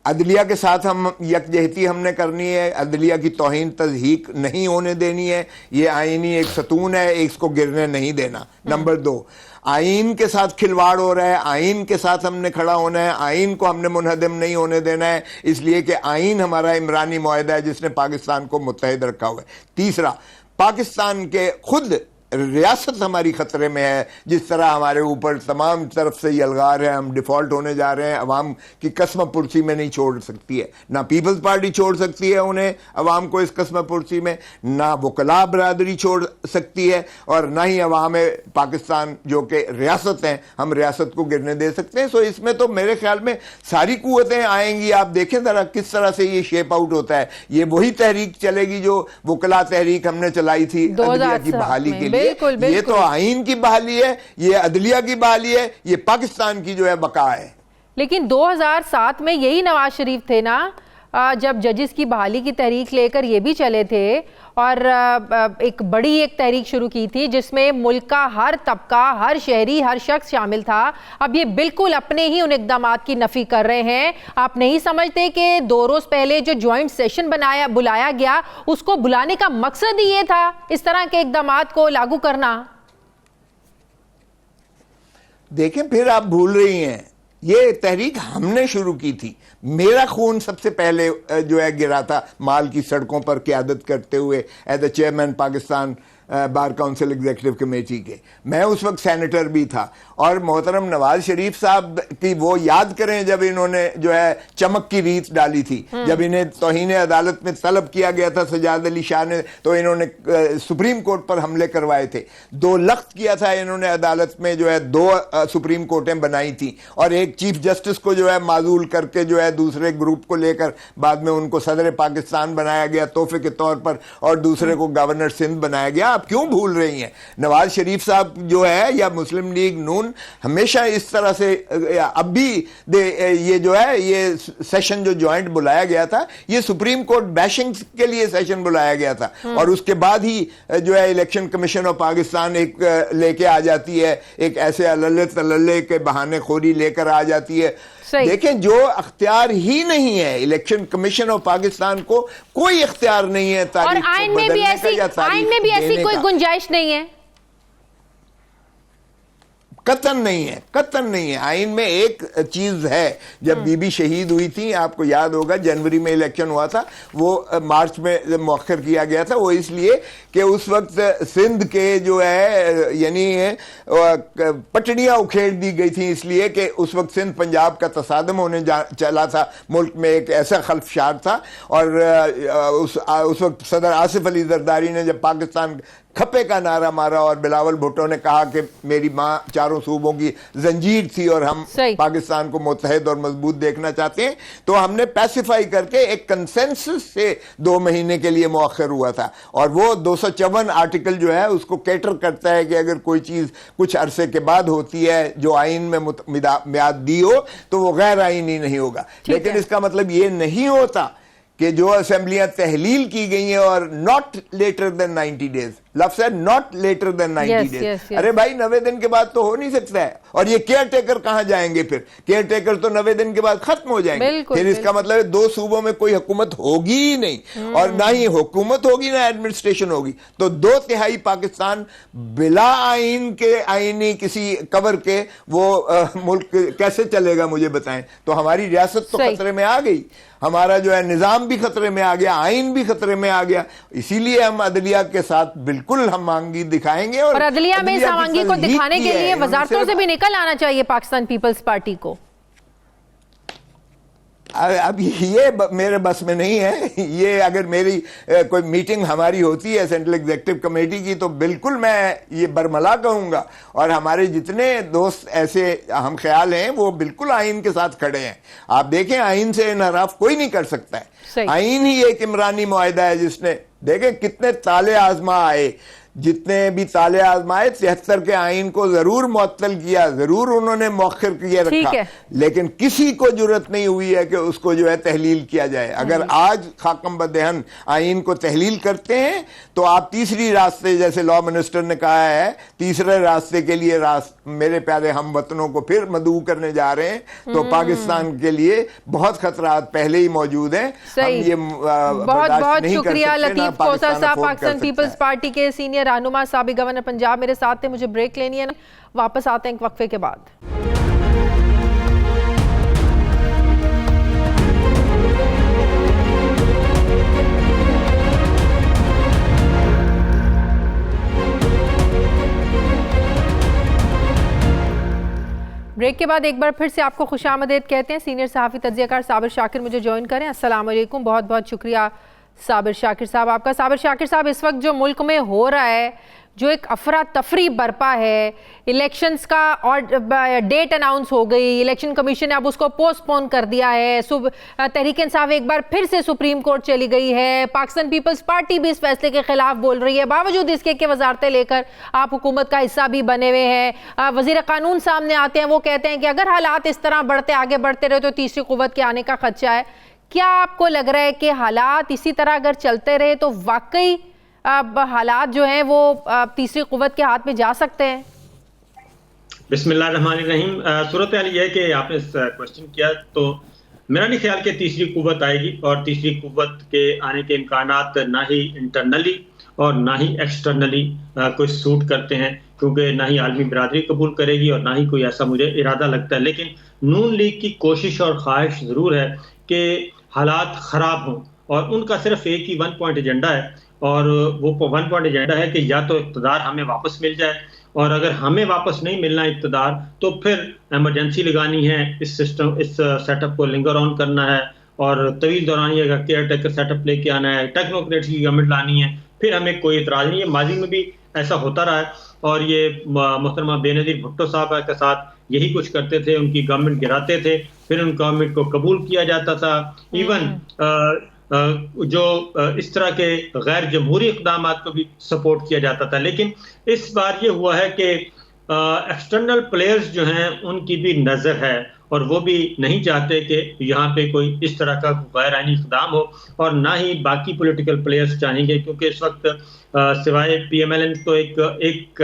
अदलिया के साथ हम यकजहती हमने करनी है, अदलिया की तौहीन तज़हीक नहीं होने देनी है, ये आईनी एक सतून है, इसको गिरने नहीं देना। नंबर 2, आइन के साथ खिलवाड़ हो रहा है, आइन के साथ हमने खड़ा होना है, आइन को हमने मुनहदम नहीं होने देना है, इसलिए कि आइन हमारा इमरानी मुआहदा है जिसने पाकिस्तान को मुत्तहिद रखा हुआ है। तीसरा, पाकिस्तान के खुद रियासत हमारी खतरे में है, जिस तरह हमारे ऊपर तमाम तरफ से यलगार है, हम डिफॉल्ट होने जा रहे हैं, अवाम की कसम पुरसी में नहीं छोड़ सकती है, ना पीपल्स पार्टी छोड़ सकती है उन्हें, अवाम को इस कसम पुरसी में, ना वकला बरादरी छोड़ सकती है, और ना ही अवाम पाकिस्तान जो कि रियासत हैं, हम रियासत को गिरने दे सकते हैं। सो इसमें तो मेरे ख्याल में सारी कुव्वतें आएंगी। आप देखें ज़रा किस तरह से ये शेप आउट होता है। ये वही तहरीक चलेगी जो वकला तहरीक हमने चलाई थी अदलिया की बहाली के लिए। बिल्कुल, बिल्कुल। ये तो आइन की बहाली है, ये अदलिया की बहाली है, ये पाकिस्तान की जो है बका है। लेकिन 2007 में यही नवाज शरीफ थे ना, जब जजेस की बहाली की तहरीक लेकर ये भी चले थे और एक बड़ी तहरीक शुरू की थी जिसमें मुल्क का हर तबका, हर शहरी, हर शख्स शामिल था। अब ये बिल्कुल अपने ही उन इक़दामात की नफ़ी कर रहे हैं। आप नहीं समझते कि 2 रोज़ पहले जो जॉइंट सेशन बुलाया गया, उसको बुलाने का मकसद ही ये था इस तरह के इक़दामात को लागू करना? देखें, फिर आप भूल रही हैं, ये तहरीक हमने शुरू की थी। मेरा खून सबसे पहले जो है गिरा था माल की सड़कों पर क़यादत करते हुए as the chairman Pakistan bar council executive committee के। मैं उस वक्त सेनेटर भी था। और मोहतरम नवाज शरीफ साहब की वो याद करें जब इन्होंने जो है चमक की रीत डाली थी, जब इन्हें तौहीन अदालत में तलब किया गया था सजाद अली शाह ने, तो इन्होंने सुप्रीम कोर्ट पर हमले करवाए थे। 2 लख्त किया था इन्होंने अदालत में, जो है 2 सुप्रीम कोर्टें बनाई थी, और एक चीफ जस्टिस को जो है माजूल करके जो है दूसरे ग्रुप को लेकर बाद में उनको सदर पाकिस्तान बनाया गया तोहफे के तौर पर, और दूसरे को गवर्नर सिंध बनाया गया। आप क्यों भूल रही हैं? नवाज शरीफ साहब जो है या मुस्लिम लीग नून हमेशा इस तरह से, अब भी ये जो है ये सेशन जो ज्वाइंट बुलाया गया था, ये सुप्रीम कोर्ट बैशिंग के लिए सेशन बुलाया गया था, और उसके बाद ही जो है इलेक्शन कमीशन ऑफ पाकिस्तान एक लेके आ जाती है, एक ऐसे अल्ले तल्ले के बहाने खोरी लेकर आ जाती है। देखें, जो अख्तियार ही नहीं है इलेक्शन कमीशन ऑफ पाकिस्तान को, कोई इख्तियार नहीं है तारीख को बदलने का या तारीख देने का। कोई गुंजाइश नहीं है, कतन नहीं है, कतन नहीं है। आइन में एक चीज है, जब बीबी शहीद हुई थी, आपको याद होगा जनवरी में इलेक्शन हुआ था, वो मार्च में मौखर किया गया था। वो इसलिए कि उस वक्त सिंध के जो है यानी पटड़ियां उखेड़ दी गई थी, इसलिए कि उस वक्त सिंध पंजाब का तसादम होने चला था, मुल्क में एक ऐसा खल्फशार था। और उस वक्त सदर आसिफ अली जरदारी ने जब पाकिस्तान खपे का नारा मारा और बिलावल भुट्टो ने कहा कि मेरी माँ चारों सूबों की जंजीर थी और हम पाकिस्तान को मुत्तहिद और मजबूत देखना चाहते हैं, तो हमने पैसिफाई करके एक कंसेंसस से 2 महीने के लिए मौखर हुआ था। और वो 254 आर्टिकल जो है उसको कैटर करता है कि अगर कोई चीज़ कुछ अरसे के बाद होती है जो आइन में म्याद दी हो, तो वो गैर आइनी नहीं होगा। लेकिन इसका मतलब ये नहीं होता कि जो असेंबलियां तहलील की गई हैं और नॉट लेटर देन 90 डेज, लफ्ज़ है नॉट लेटर देन 90 डेज। अरे भाई 90 दिन के बाद तो हो नहीं सकता है। और ये केयर टेकर कहां जाएंगे फिर? केयर टेकर तो 90 दिन के बाद खत्म हो जाएंगे। फिर इसका मतलब है 2 सूबों में कोई हुकूमत होगी ही नहीं, और ना ही हुकूमत होगी ना एडमिनिस्ट्रेशन होगी। तो 2/3 पाकिस्तान बिला आइन के, आईनी किसी कवर के वो मुल्क कैसे चलेगा मुझे बताएं। तो हमारी रियासत तो खतरे में आ गई, हमारा जो है निजाम भी खतरे में आ गया, आइन भी खतरे में आ गया। इसीलिए हम अदलिया के साथ बिल्कुल हम मांगी दिखाएंगे। और अदलिया में इस आवांगी को दिखाने के लिए वजारतों से भी निकल आना चाहिए पाकिस्तान पीपल्स पार्टी को। अब ये मेरे बस में नहीं है। ये अगर मेरी कोई मीटिंग हमारी होती है सेंट्रल एग्जीक्यूटिव कमेटी की तो बिल्कुल मैं ये बरमला कहूँगा। और हमारे जितने दोस्त ऐसे हम ख्याल हैं वो बिल्कुल आइन के साथ खड़े हैं। आप देखें आइन से इनहराफ कोई नहीं कर सकता है। आइन ही एक इमरानी मुआहिदा है जिसने देखें कितने ताले आजमा आए, जितने भी ताले आजमाए 73 के आइन को जरूर मुअत्तल किया, जरूर उन्होंने मौखिर किए रखा, लेकिन किसी को जरूरत नहीं हुई है कि उसको जो है तहलील किया जाए। अगर आज खाकम बदहन आइन को तहलील करते हैं तो आप तीसरी रास्ते, जैसे लॉ मिनिस्टर ने कहा है, तीसरे रास्ते के लिए मेरे प्यारे हम वतनों को फिर मदऊ करने जा रहे हैं। तो पाकिस्तान के लिए बहुत खतरात पहले ही मौजूद हैं। हम ये बहुत बहुत शुक्रिया लतीफ खोसा साहब, पाकिस्तान पीपल्स पार्टी के सीनियर रहनुमा, साबिक गवर्नर पंजाब मेरे साथ थे। मुझे ब्रेक लेनी है ना, वापस आते हैं एक वक्फे के बाद। ब्रेक के बाद एक बार फिर से आपको खुशामदीद कहते हैं। सीनियर सहाफ़ी तज्ज़ियाकार साबिर शाकिर मुझे ज्वाइन करें। अस्सलाम वालेकुम, बहुत बहुत शुक्रिया साबिर शाकिर साहब आपका। साबिर शाकिर साहब, इस वक्त जो मुल्क में हो रहा है, जो एक अफरा तफरी बरपा है, इलेक्शंस का और डेट अनाउंस हो गई, इलेक्शन कमीशन ने अब उसको पोस्टपोन कर दिया है, तहरीक इंसाफ एक बार फिर से सुप्रीम कोर्ट चली गई है, पाकिस्तान पीपल्स पार्टी भी इस फैसले के खिलाफ बोल रही है, बावजूद इसके कि वजारतें लेकर आप हुकूमत का हिस्सा भी बने हुए हैं। वजीर कानून सामने आते हैं, वो कहते हैं कि अगर हालात इस तरह आगे बढ़ते रहे तो तीसरी कुव्वत के आने का खदशा है। क्या आपको लग रहा है कि हालात इसी तरह अगर चलते रहे तो वाकई अब हालात जो हैं वो तीसरी कुव्वत के हाथ में जा सकते हैं? बिस्मिल्लाहिर्रहमानिर्रहीम। सूरत हाल ये है कि आपने क्वेश्चन किया तो मेरा नहीं ख्याल कि तीसरी कुव्वत आएगी, और तीसरी कुव्वत के आने के इम्कानात ना ही इंटरनली और ना ही एक्सटर्नली कोई सूट करते हैं, क्योंकि ना ही आलमी बिरादरी कबूल करेगी और ना ही कोई ऐसा मुझे इरादा लगता है। लेकिन नून लीग की कोशिश और ख्वाहिश ज़रूर है कि हालात ख़राब हों, और उनका सिर्फ एक ही 1 पॉइंट एजेंडा है, और वो 1 पॉइंट एजेंडा है कि या तो इक़्तिदार हमें वापस मिल जाए, और अगर हमें वापस नहीं मिलना इक़्तिदार तो फिर एमरजेंसी लगानी है, इस सिस्टम, इस सेटअप को लिंगर ऑन करना है, और तवील दौरानिया का केयर टेकर सेटअप लेके आना है, टेक्नोक्रेट्स की गवर्नमेंट लानी है, फिर हमें कोई इतराज़ नहीं है। माजी में भी ऐसा होता रहा है, और ये मोहतरमा बेनज़ीर भुट्टो साहब के साथ यही कुछ करते थे, उनकी गवर्नमेंट गिराते थे, फिर उन गवर्नमेंट को कबूल किया जाता था। इवन जो इस तरह के गैर जमहूरी इक़दाम को भी सपोर्ट किया जाता था। लेकिन इस बार ये हुआ है कि एक्सटर्नल प्लेयर्स जो हैं उनकी भी नज़र है, और वो भी नहीं चाहते कि यहाँ पे कोई इस तरह का गैर आइनी इक़दाम हो, और ना ही बाकी पॉलिटिकल प्लेयर्स चाहेंगे, क्योंकि इस वक्त सिवाय PMLN तो एक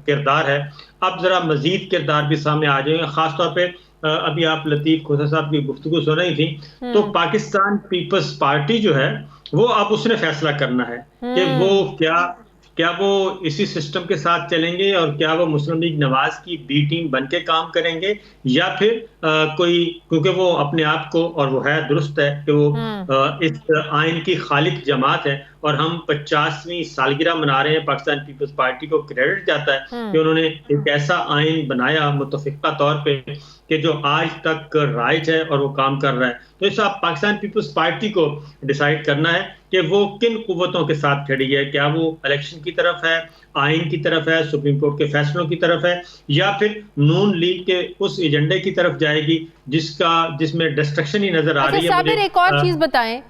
किरदार है, अब ज़रा मज़ीद किरदार भी सामने आ जाएंगे। ख़ास तौर पे अभी आप लतीफ़ खोसा साहब की गुफ्तगू सुन रही थी, तो पाकिस्तान पीपल्स पार्टी जो है वो अब उसने फैसला करना है कि वो क्या वो इसी सिस्टम के साथ चलेंगे, और क्या वो मुस्लिम लीग नवाज की बी टीम बन के काम करेंगे, या फिर कोई, क्योंकि वो अपने आप को, और वो है दुरुस्त है कि वो इस आइन की खालिक जमात है, और हम 50वीं सालगिरह मना रहे हैं। पाकिस्तान पीपल्स पार्टी को क्रेडिट जाता है कि उन्होंने एक ऐसा आइन बनाया मुतफ़िक़ा तौर पे कि जो आज तक राइट है और वो काम कर रहा है। तो इस पाकिस्तान पीपल्स पार्टी को डिसाइड करना है कि वो किन कुव्वतों के साथ खड़ी है, क्या वो इलेक्शन की तरफ है, आइन की तरफ है, सुप्रीम कोर्ट के फैसलों की तरफ है, या फिर नून लीग के उस एजेंडे की तरफ जाएगी जिसमें डिस्ट्रक्शन ही नजर आ रही है। मुझे एक और चीज बताएं,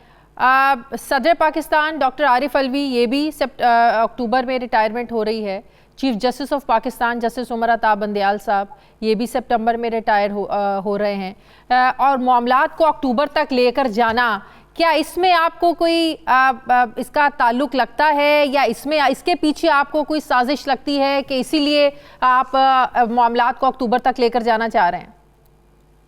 सदर पाकिस्तान डॉक्टर आरिफ अलवी, ये भी अक्टूबर में रिटायरमेंट हो रही है, chief justice of Pakistan justice Umar Ata Bandial साहब, ये भी सितंबर में रिटायर हो रहे हैं, और मामलात को अक्टूबर तक लेकर जाना, क्या इसमें आपको कोई इसका ताल्लुक लगता है, या इसमें इसके पीछे आपको कोई साजिश लगती है कि इसीलिए आप मामलात को अक्टूबर तक लेकर जाना चाह रहे हैं?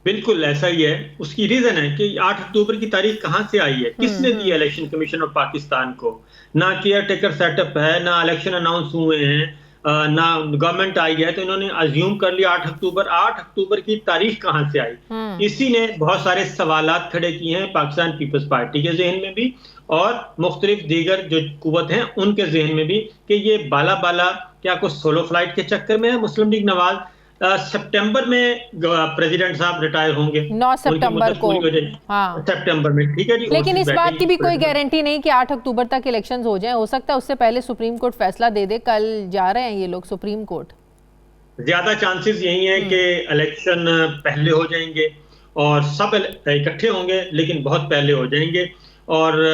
बिल्कुल ऐसा ही है। उसकी रीजन है कि 8 अक्टूबर की तारीख कहां से आई है, किसने दी इलेक्शन कमीशन ऑफ पाकिस्तान को? ना केयर टेकर सेटअप है, ना इलेक्शन अनाउंस हुए हैं, ना गवर्नमेंट आई है, तो इन्होंने अज्यूम कर लिया 8 अक्टूबर। 8 अक्टूबर की तारीख कहां से आई? इसी ने बहुत सारे सवालात खड़े किए हैं पाकिस्तान पीपल्स पार्टी के जहन में भी और मुख्तलिफ दीगर जो कुव्वत हैं उनके जहन में भी, कि ये बाला बाला क्या कुछ सोलो फ्लाइट के चक्कर में है। मुस्लिम लीग नवाज सितंबर में प्रेसिडेंट साहब रिटायर होंगे, 9 सितंबर को, हाँ सितंबर में, ठीक है जी। लेकिन इस बात की भी कोई गारंटी नहीं कि 8 अक्टूबर तक इलेक्शंस हो जाएं, हो सकता है उससे पहले सुप्रीम कोर्ट फैसला दे दे। कल जा रहे हैं ये लोग सुप्रीम कोर्ट। ज्यादा चांसेस यही है कि इलेक्शन पहले हो जाएंगे और सब इकट्ठे होंगे, लेकिन बहुत पहले हो जाएंगे और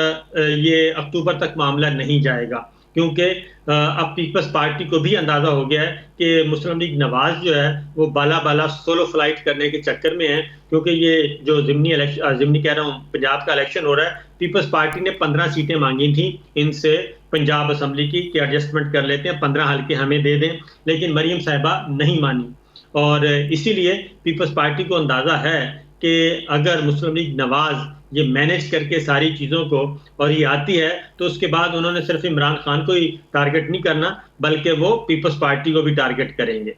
ये अक्टूबर तक मामला नहीं जाएगा, क्योंकि अब पीपल्स पार्टी को भी अंदाजा हो गया है कि मुस्लिम लीग नवाज जो है वो बाला बाला सोलो फ्लाइट करने के चक्कर में है। क्योंकि ये जो ज़िमनी कह रहा हूँ, पंजाब का इलेक्शन हो रहा है, पीपल्स पार्टी ने 15 सीटें मांगी थी इनसे पंजाब असम्बली की कि एडजस्टमेंट कर लेते हैं, 15 हल्के हमें दे दें, लेकिन मरीम साहिबा नहीं मानी। और इसीलिए पीपल्स पार्टी को अंदाजा है कि अगर मुस्लिम लीग नवाज ये मैनेज करके सारी चीज़ों को और ये आती है, तो उसके बाद उन्होंने सिर्फ इमरान खान को ही टारगेट नहीं करना, बल्कि वो पीपल्स पार्टी को भी टारगेट करेंगे।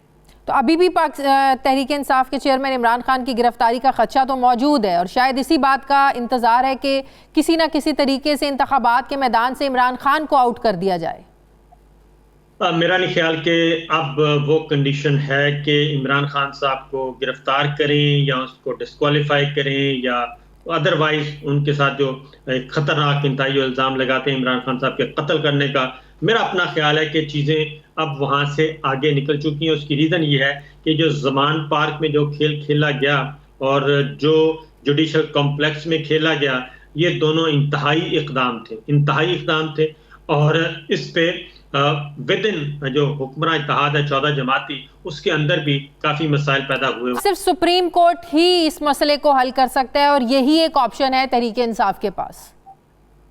तो अभी भी तहरीक इंसाफ के चेयरमैन इमरान खान की गिरफ्तारी का खदशा तो मौजूद है, और शायद इसी बात का इंतज़ार है कि किसी न किसी तरीके से इंतखाबात के मैदान से इमरान खान को आउट कर दिया जाए। मेरा नहीं ख्याल कि अब वो कंडीशन है कि इमरान खान साहब को गिरफ्तार करें या उसको डिस्क्वालीफाई करें या अदरवाइज उनके साथ जो खतरनाक इंतहाई इल्ज़ाम लगाते हैं इमरान खान साहब के कत्ल करने का। मेरा अपना ख्याल है कि चीज़ें अब वहाँ से आगे निकल चुकी हैं। उसकी रीज़न ये है कि जो ज़मान पार्क में जो खेल खेला गया और जो जुडिशल कॉम्प्लेक्स में खेला गया, ये दोनों इंतहाई इक़दाम थे और इस पे विद इन जो हुक्मरान इत्तेहाद है 14 जमाती, उसके अंदर भी काफी मसाइल पैदा हुए। सिर्फ सुप्रीम कोर्ट ही इस मसले को हल कर सकता है और यही एक ऑप्शन है तहरीक इंसाफ के पास।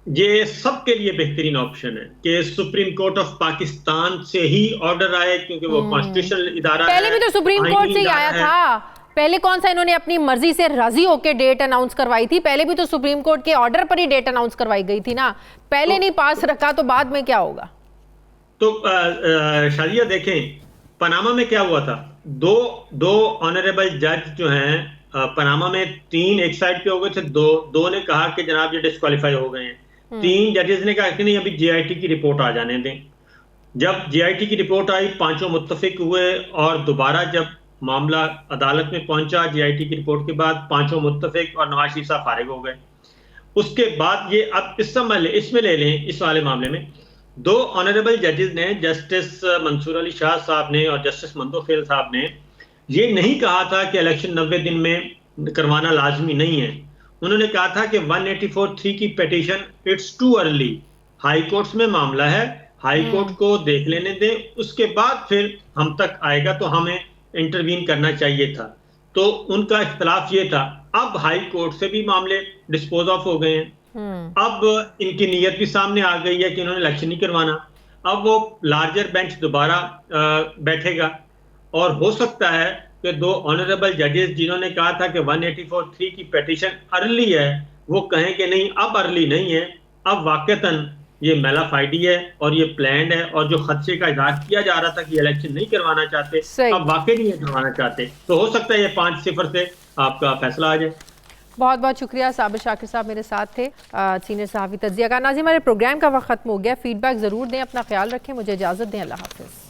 ये सबके लिए बेहतरीन ऑप्शन है कि सुप्रीम कोर्ट ऑफ पाकिस्तान से ही ऑर्डर आए, क्योंकि वो कॉन्स्टिट्यूशनल इदारा है। पहले भी तो सुप्रीम कोर्ट से ही आया था। पहले कौन सा इन्होंने अपनी मर्जी से राजी होकर डेट अनाउंस करवाई थी? पहले भी तो सुप्रीम कोर्ट के ऑर्डर पर ही डेट अनाउंस करवाई गई थी ना। पहले नहीं पास रखा तो बाद में क्या होगा? तो शादिया देखें, पनामा में क्या हुआ था, दो ऑनरेबल जज जो हैं पनामा में, 3 एक साइड पे हो गए थे, दो ने कहा कि जनाब ये डिस्क्वालीफाई हो गए हैं। 3 जजेस ने कहा कि नहीं, अभी जेआईटी की रिपोर्ट आ जाने दें। जब जेआईटी की रिपोर्ट आई, 5 मुत्तफिक हुए और दोबारा जब मामला अदालत में पहुंचा जेआईटी की रिपोर्ट के बाद, 5 मुत्तफिक और नवाज शरीफ साहब फारिग हो गए। उसके बाद ये अब इसमें ले लें, इस वाले मामले में 2 ऑनरेबल जजेस ने, जस्टिस मंसूर अली शाह साहब ने और जस्टिस मंदोखेल साहब ने, ये नहीं कहा था कि इलेक्शन 90 दिन में करवाना लाजमी नहीं है। उन्होंने कहा था कि 184(3) की petition it's too early, high courts में मामला है, हाई कोर्ट को देख लेने दें, उसके बाद फिर हम तक आएगा तो हमें इंटरवीन करना चाहिए था। तो उनका इख्तलाफ ये था। अब हाई कोर्ट से भी मामले डिस्पोज ऑफ हो गए हैं। अब इनकी नीयत भी सामने आ गई है कि इन्होंने इलेक्शन नहीं करवाना। अब वो लार्जर बेंच दोबारा बैठेगा और हो सकता है कि 2 ऑनरेबल जजेस जिन्होंने कहा था कि 184(3) की पिटीशन अर्ली है, वो कहें कि नहीं, अब अर्ली नहीं है, अब वाकईतन ये मेलाफाइडी है और ये प्लान्ड है, और जो खदशे का इजहार किया जा रहा था कि इलेक्शन नहीं करवाना चाहते, अब वाकई नहीं करवाना चाहते। तो हो सकता है ये 5-0 से आपका फैसला आ जाए। बहुत बहुत शुक्रिया। साबिर शाकिर साहब मेरे साथ थे, सीनियर सहाफ़ी तज्ज़िया का। नाज़रीन, हमारे प्रोग्राम का वक्त ख़त्म हो गया। फीडबैक ज़रूर दें, अपना ख्याल रखें, मुझे इजाज़त दें, अल्लाह हाफ़िज़।